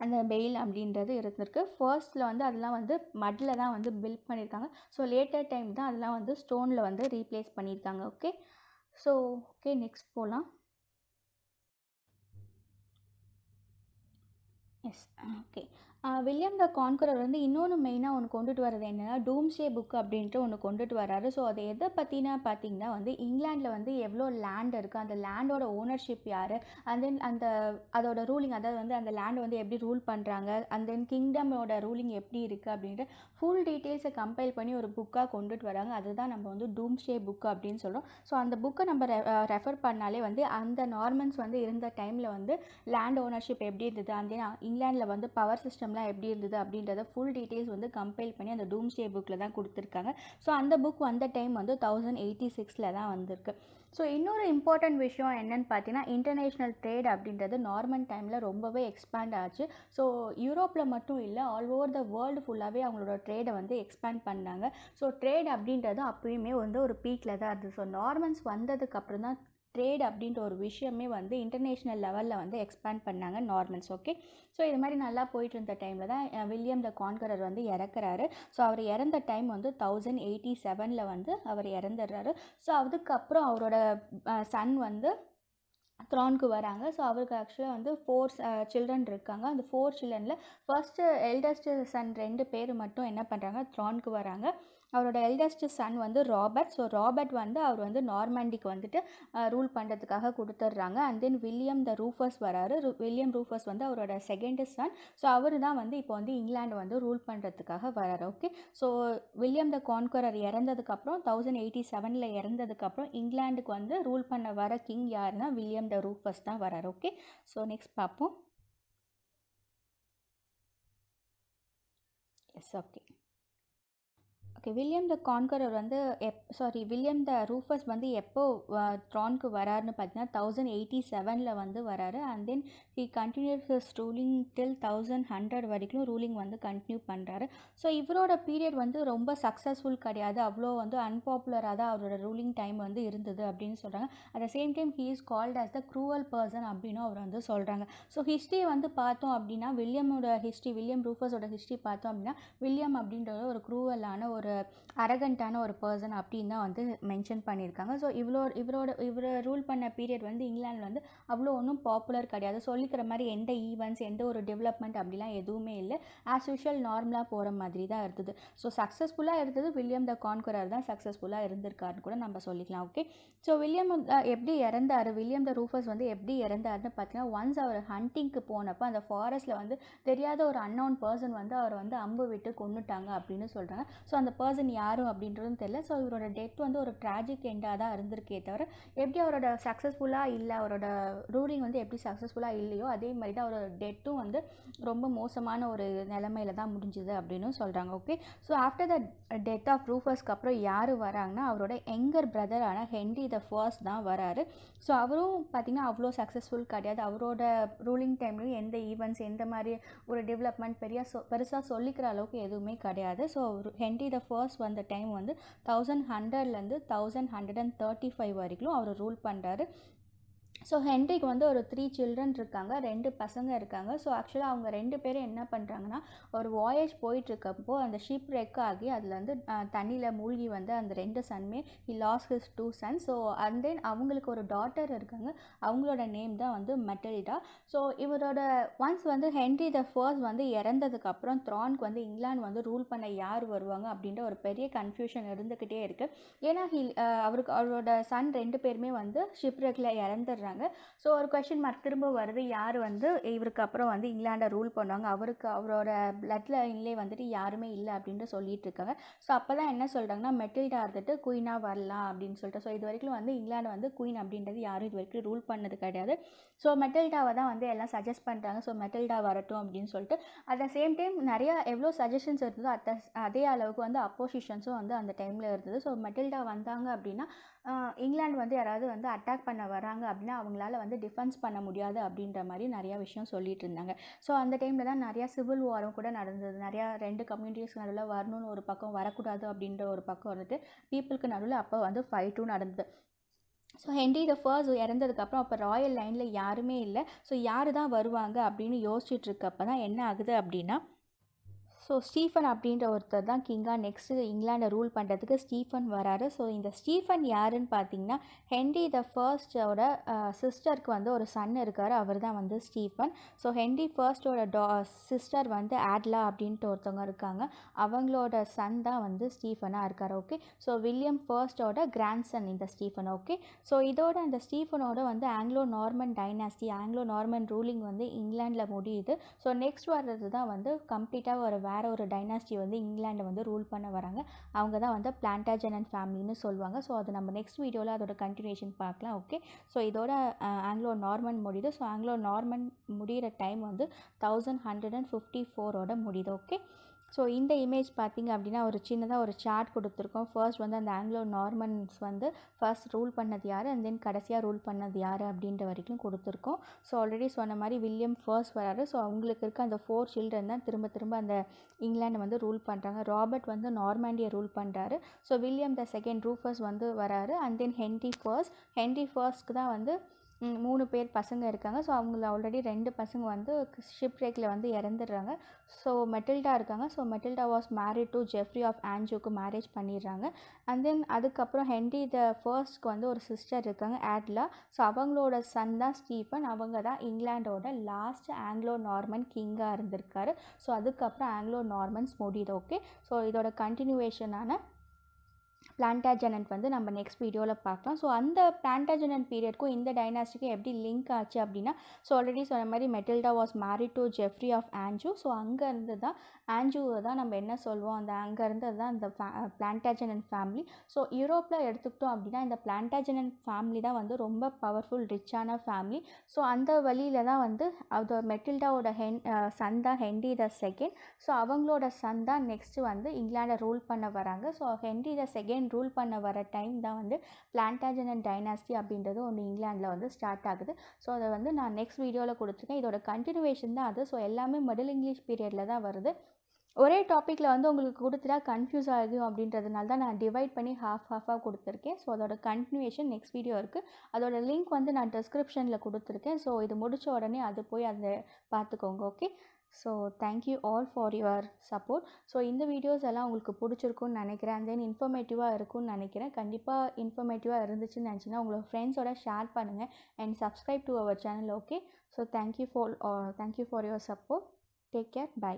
அந்த பெயில் அப்படின்றது இருந்திருக்கு. ஃபர்ஸ்ட்டில் வந்து அதெல்லாம் வந்து மட்டில் தான் வந்து பில்ட் பண்ணியிருக்காங்க. ஸோ லேட்டர் டைம் தான் அதெல்லாம் வந்து ஸ்டோனில் வந்து ரீப்ளேஸ் பண்ணியிருக்காங்க. ஓகே, ஸோ ஓகே நெக்ஸ்ட் போகலாம். Yes, okay. William the conqueror வந்து இன்னொன்று மெயினாக ஒன்று கொண்டுட்டு வர்றது என்னென்னா டூம்ஸ்டே புக் அப்படின்ட்டு ஒன்று கொண்டுட்டு வராரு. ஸோ அது எதை பற்றினா பார்த்தீங்கன்னா வந்து இங்கிலாண்டில் வந்து எவ்வளோ லேண்ட் இருக்குது, அந்த லேண்டோட ஓனர்ஷிப் யார், அண்ட் தென் அதோட ரூலிங், அதாவது வந்து அந்த லேண்டை வந்து எப்படி ரூல் பண்ணுறாங்க, அண்ட் தென் கிங்டமோட ரூலிங் எப்படி இருக்குது அப்படின்ட்டு ஃபுல் டீட்டெயில்ஸை கம்பைல் பண்ணி ஒரு புக்காக கொண்டுட்டு வராங்க. அதுதான் நம்ம வந்து டூம்ஸ்டே புக் அப்படின்னு சொல்கிறோம். ஸோ அந்த புக்கை நம்ம ரெஃபர் பண்ணாலே வந்து அந்த நார்மன்ஸ் வந்து இருந்த டைமில் வந்து லேண்ட் ஓனர்ஷிப் எப்படி இருந்தது, அண்ட் தென் இங்கிலாண்டில் வந்து பவர் சிஸ்டம்லாம் எப்படி இருந்தது அப்படின்றத ஃபுல் டீட்டெயில்ஸ் வந்து கம்பைல் பண்ணி அந்த டூம்ஸ்டே புக்கில் தான் கொடுத்துருக்காங்க. ஸோ அந்த புக் வந்த டைம் வந்து 1086 தான் வந்திருக்கு. ஸோ இன்னொரு இம்பார்ட்டன்ட் விஷயம் என்னென்னு பார்த்தீங்கன்னா இன்டர்நேஷ்னல் ட்ரேட் அப்படின்றது நார்மன் டைமில் ரொம்பவே எக்ஸ்பேண்ட் ஆச்சு. ஸோ யூரோப்பில் மட்டும் இல்லை, ஆல் ஓவர் த வேர்ல்டு ஃபுல்லாகவே அவங்களோட ட்ரேடை வந்து எக்ஸ்பேண்ட் பண்ணாங்க. ஸோ ட்ரேட் அப்படின்றது அப்பயுமே வந்து ஒரு பீக்கில் தான் இருந்தது. ஸோ நார்மன்ஸ் வந்ததுக்கப்புறம் தான் ட்ரேட் அப்படின்ற ஒரு விஷயமே வந்து இன்டர்நேஷ்னல் லெவலில் வந்து எக்ஸ்பேண்ட் பண்ணாங்க நார்மன்ஸ். ஓகே, ஸோ இது மாதிரி நல்லா போயிட்டு இருந்த டைமில் தான் வில்லியம் த கான்கரர் வந்து இறக்குறாரு. ஸோ அவர் இறந்த டைம் வந்து 1087 வந்து அவர் இறந்துடுறாரு. ஸோ அதுக்கப்புறம் அவரோட சன் வந்து த்ரானுக்கு வராங்க. ஸோ அவருக்கு ஆக்சுவலாக வந்து 4 சில்ட்ரன் இருக்காங்க. அந்த 4 சில்ட்ரனில் ஃபர்ஸ்ட்டு எல்டஸ்ட் சன் 2 பேர் மட்டும் என்ன பண்ணுறாங்க, த்ரானுக்கு வராங்க. அவரோட எல்டஸ்ட் சன் வந்து ராபர்ட். ஸோ ராபர்ட் வந்து அவர் வந்து நார்மண்டிக்கு வந்துட்டு ரூல் பண்ணுறதுக்காக கொடுத்துட்றாங்க. And then William the Rufus வராரு. வில்லியம் ரூஃபஸ் வந்து அவரோட செகண்ட் சன். ஸோ அவர் தான் வந்து இப்போ வந்து இங்கிலாந்து வந்து ரூல் பண்ணுறதுக்காக வராரு. Okay, so William the conqueror இறந்ததுக்கப்புறம் 1087 இறந்ததுக்கப்புறம் இங்கிலாந்துக்கு வந்து ரூல் பண்ண வர கிங் யாருன்னா வில்லியம் த ரூஃபஸ் தான் வராரு. ஓகே, ஸோ நெக்ஸ்ட் பார்ப்போம். Yes, okay. Okay, William the conqueror வந்து வில்லியம் த ரூஃபஸ் வந்து எப்போ த்ரானுக்கு வராருன்னு பார்த்தீங்கன்னா 1087 வந்து வராரு. And then he continued his ruling till 1100 வரைக்கும் ரூலிங் வந்து கண்டினியூ பண்ணுறாரு. ஸோ இவரோட பீரியட் வந்து ரொம்ப சக்ஸஸ்ஃபுல் கிடையாது, அவ்வளோ வந்து அன்பாப்புலராக தான் அவரோட ரூலிங் டைம் வந்து இருந்தது அப்படின்னு சொல்கிறாங்க. At the same time he is called as the cruel person அப்படின்னு அவர் வந்து சொல்கிறாங்க. ஸோ ஹிஸ்ட்ரி வந்து பார்த்தோம் அப்படின்னா வில்லியம் ரூஃபஸோட ஹிஸ்ட்ரி பார்த்தோம் அப்படின்னா வில்லியம் அப்படின்றத ஒரு க்ரூவலான ஒரு அரகண்டான ஒரு பர்சன் அப்படின்னு தான் வந்து மென்ஷன் பண்ணியிருக்காங்க. ஸோ இவர் ரூல் பண்ண பீரியட் வந்து இங்கிலாந்து வந்து அவ்வளோ ஒன்றும் பாப்புலர் கிடையாது. சொல்லிக்கிற மாதிரி எந்த ஈவெண்ட்ஸ் எந்த ஒரு டெவலப்மெண்ட் அப்படிலாம் எதுவுமே இல்லை. ஆஸ் யூஷுவல் நார்மலாக போகிற மாதிரி தான் இருந்தது. ஸோ சக்ஸஸ்ஃபுல்லாக இருந்தது வில்லியம் த கான்குரர் தான் சக்ஸஸ்ஃபுல்லாக இருந்திருக்காருன்னு கூட நம்ம சொல்லிக்கலாம். Okay, so William the Rufus வந்து எப்படி இறந்தாருன்னு பார்த்தீங்கன்னா, ஒன்ஸ் அவர் ஹண்டிங்க்கு போனப்போ அந்த ஃபாரஸ்ட்டில் வந்து தெரியாத ஒரு அன்னோன் பர்சன் வந்து அவர் வந்து அம்பு விட்டு கொன்னுட்டாங்க அப்படின்னு சொல்கிறாங்க. ஸோ அந்த பர்சன் யாரும் அப்படின்றதும் தெரியல. ஸோ இவரோட டெத் வந்து ஒரு ட்ராஜிக் எண்டாக தான் இருந்திருக்கே தவிர, எப்படி அவரோட சக்ஸஸ்ஃபுல்லாக இல்லை, அவரோட ரூலிங் வந்து எப்படி சக்ஸஸ்ஃபுல்லாக இல்லையோ அதே மாதிரி தான் அவரோட டெத்தும் வந்து ரொம்ப மோசமான ஒரு நிலைமையில தான் முடிஞ்சுது அப்படின்னு சொல்கிறாங்க. Okay, so after the death of ரூஃபஸ்க்கு அப்புறம் யார் வராங்கன்னா அவரோட யங்கர் பிரதரான ஹென்ரி த ஃபர்ஸ்ட் தான் வராரு. ஸோ அவரும் பார்த்திங்கன்னா அவ்வளோ சக்ஸஸ்ஃபுல் கிடையாது. அவரோட ரூலிங் டைம்லையும் எந்த ஈவெண்ட்ஸ் எந்த மாதிரி ஒரு டெவலப்மெண்ட் பெருசாக சொல்லிக்கிற அளவுக்கு எதுவுமே கிடையாது. ஸோ ஹென்ரி த ஃபர்ஸ்ட் வந்த டைம் வந்து 1100லேருந்து 1135 வரைக்கும் அவர் ரூல் பண்ணுறாரு. ஸோ ஹென்ரிக்கு வந்து ஒரு 3 சில்ட்ரன் இருக்காங்க, 2 பசங்க இருக்காங்க. ஸோ ஆக்சுவலாக அவங்க 2 பேரும் என்ன பண்ணுறாங்கன்னா, ஒரு வாயேஜ் போயிட்டுருக்கப்போ அந்த ஷிப் ரெக் ஆகி அதில் வந்து தண்ணியில் மூழ்கி வந்து அந்த 2 சன்மே he lost his 2 sons. So and then அவங்களுக்கு ஒரு டாட்டர் இருக்காங்க, அவங்களோட நேம் தான் வந்து மெட்டில்டா. ஸோ இவரோட ஒன்ஸ் வந்து ஹென்ரி த ஃபர்ஸ்ட் வந்து இறந்ததுக்கப்புறம் த்ரானுக்கு வந்து இங்கிலாந்து வந்து ரூல் பண்ண யார் வருவாங்க அப்படின்ற ஒரு பெரிய கன்ஃபியூஷன் இருந்துக்கிட்டே இருக்குது. ஏன்னா அவரோட சன் 2 பேருமே வந்து ஷிப் ரெக்கில் இறந்துடுறாங்க. ஸோ ஒரு கொஸ்டின் மார்க் திரும்ப வருது, யார் வந்து இவருக்கு அப்புறம் வந்து இங்கிலாண்டை ரூல் பண்ணுவாங்க, அவரோட பிளட் லைன்லேயே வந்துட்டு யாருமே இல்லை அப்படின்ட்டு சொல்லிட்டு இருக்காங்க. ஸோ அப்போ தான் என்ன சொல்கிறாங்கன்னா, மெட்டில்டா இருந்துட்டு குயினாக வரலாம் அப்படின்னு சொல்லிட்டு. ஸோ இது வரைக்கும் வந்து இங்கிலாந்து வந்து குயின் அப்படின்றது யாரும் இது வரைக்கும் ரூல் பண்ணது கிடையாது. ஸோ மெட்டில்டாவை தான் வந்து எல்லாம் சஜஸ்ட் பண்ணுறாங்க. ஸோ மெட்டில்டா வரட்டும் அப்படின்னு சொல்லிட்டு. அட் த சேம் டைம் எவ்வளோ சஜஷன்ஸ் இருந்ததோ அதே அளவுக்கு வந்து அப்போசிஷன்ஸும் வந்து அந்த டைமில் இருந்தது. ஸோ மெட்டில்டா வந்தாங்க அப்படின்னா இங்கிலாந்து வந்து யாராவது வந்து அட்டாக் பண்ண வராங்க அப்படின்னா அவங்களால வந்து டிஃபென்ஸ் பண்ண முடியாது அப்படின்ற மாதிரி நிறையா விஷயம் சொல்லிட்டு இருந்தாங்க. ஸோ அந்த டைமில் தான் நிறையா சிவில் வாரும் கூட நடந்தது. நிறையா 2 கம்யூனிட்டிஸ் நடுவில் வரணும்னு ஒரு பக்கம், வரக்கூடாது அப்படின்ற ஒரு பக்கம் வந்துட்டு பீப்புளுக்கு நடுவில் அப்போ வந்து ஃபைட்டும் நடந்தது. ஸோ ஹென்ரி த ஃபர்ஸ்ட் இறந்ததுக்கப்புறம் அப்போ ராயல் லைனில் யாருமே இல்லை. ஸோ யார் தான் வருவாங்க அப்படின்னு யோசிச்சுட்டு இருக்கப்போ தான் என்ன ஆகுது அப்படின்னா, ஸோ ஸ்டீஃபன் அப்படின்ற ஒருத்தர் தான் கிங்காக நெக்ஸ்ட்டு இங்கிலாண்டை ரூல் பண்ணுறதுக்கு ஸ்டீஃபன் வராரு. ஸோ இந்த ஸ்டீஃபன் யாருன்னு பார்த்தீங்கன்னா, ஹென்ரி த ஃபர்ஸ்டோட சிஸ்டருக்கு வந்து ஒரு சன் இருக்கார், அவர் தான் வந்து ஸ்டீஃபன். ஸோ ஹென்ரி ஃபர்ஸ்டோட சிஸ்டர் வந்து ஆட்லா அப்படின்ட்டு ஒருத்தவங்க இருக்காங்க, அவங்களோட சன் தான் வந்து ஸ்டீஃபனாக இருக்கார். ஓகே, ஸோ வில்லியம் ஃபர்ஸ்டோட கிராண்ட்சன் இந்த ஸ்டீஃபன். ஓகே, ஸோ இதோட அந்த ஸ்டீஃபனோட வந்து Anglo Norman dynasty, Anglo Norman ruling வந்து இங்கிலாண்டில் முடியுது. ஸோ நெக்ஸ்ட் வர்றது தான் வந்து கம்ப்ளீட்டாக வேறு ஒரு டைனாஸ்டி வந்து இங்கிலாண்டை வந்து ரூல் பண்ண வராங்க. அவங்க தான் வந்து பிளான்டாஜெனட் ஃபேமிலின்னு சொல்லுவாங்க. ஸோ அது நம்ம நெக்ஸ்ட் வீடியோவில் அதோட கண்டினியூஷன் பார்க்கலாம். ஓகே, ஸோ இதோட ஆங்கிலோ நார்மன் முடியுது. ஸோ ஆங்கிலோ நார்மன் முடிகிற டைம் வந்து 1154 முடியுது. ஓகே, ஸோ இந்த இமேஜ் பார்த்திங்க அப்படின்னா ஒரு சின்னதாக ஒரு சார்ட் கொடுத்துருக்கோம். ஃபர்ஸ்ட் வந்து அந்த ஆங்கிலோ நார்மன்ஸ் வந்து ஃபர்ஸ்ட் ரூல் பண்ணது யார், அண்ட் தென் கடைசியாக ரூல் பண்ணது யார் அப்படின்ற வரைக்கும் கொடுத்துருக்கோம். ஸோ ஆல்ரெடி சொன்ன மாதிரி வில்லியம் ஃபர்ஸ்ட் வராரு. ஸோ அவங்களுக்கு இருக்க அந்த 4 சில்ட்ரன் தான் திரும்ப அந்த இங்கிலாண்டை வந்து ரூல் பண்ணுறாங்க. ராபர்ட் வந்து நார்மாண்டியை ரூல் பண்ணுறாரு. So William the second Rufus வந்து வராரு. அண்ட் தென் ஹென்ரி ஃபர்ஸ்ட்க்கு தான் வந்து 3 பேர் பசங்க இருக்காங்க. ஸோ அவங்கள ஆல்ரெடி 2 பசங்க வந்து ஷிப் ரேக்கில் வந்து இறந்துடுறாங்க. ஸோ மெட்டில்டா இருக்காங்க. So Matilda was married to Geoffrey of ஆன்ஜூக்கு மேரேஜ் பண்ணிடுறாங்க. அண்ட் தென் அதுக்கப்புறம் ஹென்ரி த ஃபர்ஸ்ட்க்கு வந்து ஒரு சிஸ்டர் இருக்காங்க, ஆட்லா. ஸோ அவங்களோட சன் தான் ஸ்டீஃபன். அவங்க தான் இங்கிலாண்டோட லாஸ்ட் ஆங்கிலோ நார்மன் கிங்காக இருந்திருக்காரு. ஸோ அதுக்கப்புறம் ஆங்கிலோ நார்மன்ஸ் முடியுது. ஓகே, ஸோ இதோட கண்டினியூவேஷனான பிளான்டாஜெனட் வந்து நம்ம நெக்ஸ்ட் வீடியோவில் பார்க்கலாம். ஸோ அந்த பிளான்டாஜெனட் பீரியட்க்கும் இந்த டைனாஸ்டிக்கும் எப்படி லிங்க் ஆச்சு அப்படின்னா, ஸோ ஆல்ரெடி சொன்ன மாதிரி Matilda was married to Geoffrey of Anjou. So அங்கேருந்து தான் ஆன்ஜூவை தான் நம்ம என்ன சொல்வோம், அங்கேருந்து தான் இந்த பிளான்டாஜெனட் ஃபேமிலி. ஸோ யூரோப்பில் எடுத்துக்கிட்டோம் அப்படின்னா இந்த பிளான்டாஜெனட் ஃபேமிலி தான் வந்து ரொம்ப பவர்ஃபுல் ரிச்சான ஃபேமிலி. ஸோ அந்த வழியில் தான் வந்து அது மெட்டில்டாவோட சன் தான் ஹென்ரி த செகண்ட். ஸோ அவங்களோட சன் தான் நெக்ஸ்ட்டு வந்து இங்கிலாண்டை ரூல் பண்ண வராங்க. So Henry the second again rule பண்ண வர டைம் தான் வந்து பிளான்டாஜெனட் டைனாஸ்டி அப்படின்றது ஒன்று இங்கிலாண்டில் வந்து ஸ்டார்ட் ஆகுது. ஸோ அதை வந்து நான் நெக்ஸ்ட் வீடியோவில் கொடுத்துருக்கேன். இதோட கண்டினியூவேஷன் தான் அது. ஸோ எல்லாமே மிடில் இங்கிலீஷ் பீரியடில் தான் வருது. ஒரே டாப்பிக்கில் வந்து உங்களுக்கு கொடுத்துட்டா கன்ஃபியூஸ் ஆகும் அப்படின்றதுனால தான் நான் டிவைட் பண்ணி ஹாஃபாக கொடுத்துருக்கேன். ஸோ அதோட கண்டினியூவேஷன் நெக்ஸ்ட் வீடியோ இருக்குது. அதோட லிங்க் வந்து நான் டிஸ்கிரிப்ஷனில் கொடுத்துருக்கேன். ஸோ இது முடித்த உடனே அது போய் அதை பார்த்துக்கோங்க. Okay, so thank you all for your support. So இந்த வீடியோஸ் எல்லாம் உங்களுக்கு பிடிச்சிருக்குன்னு நினைக்கிறேன். அண்ட் தென் இன்ஃபர்மேட்டிவாக இருக்கும்னு நினைக்கிறேன். கண்டிப்பாக இன்ஃபர்மேட்டிவாக இருந்துச்சுன்னு நினச்சிங்கன்னா உங்களோட ஃப்ரெண்ட்ஸோட ஷேர் பண்ணுங்கள் and subscribe to our channel. Okay, so thank you for your support. Take care. By.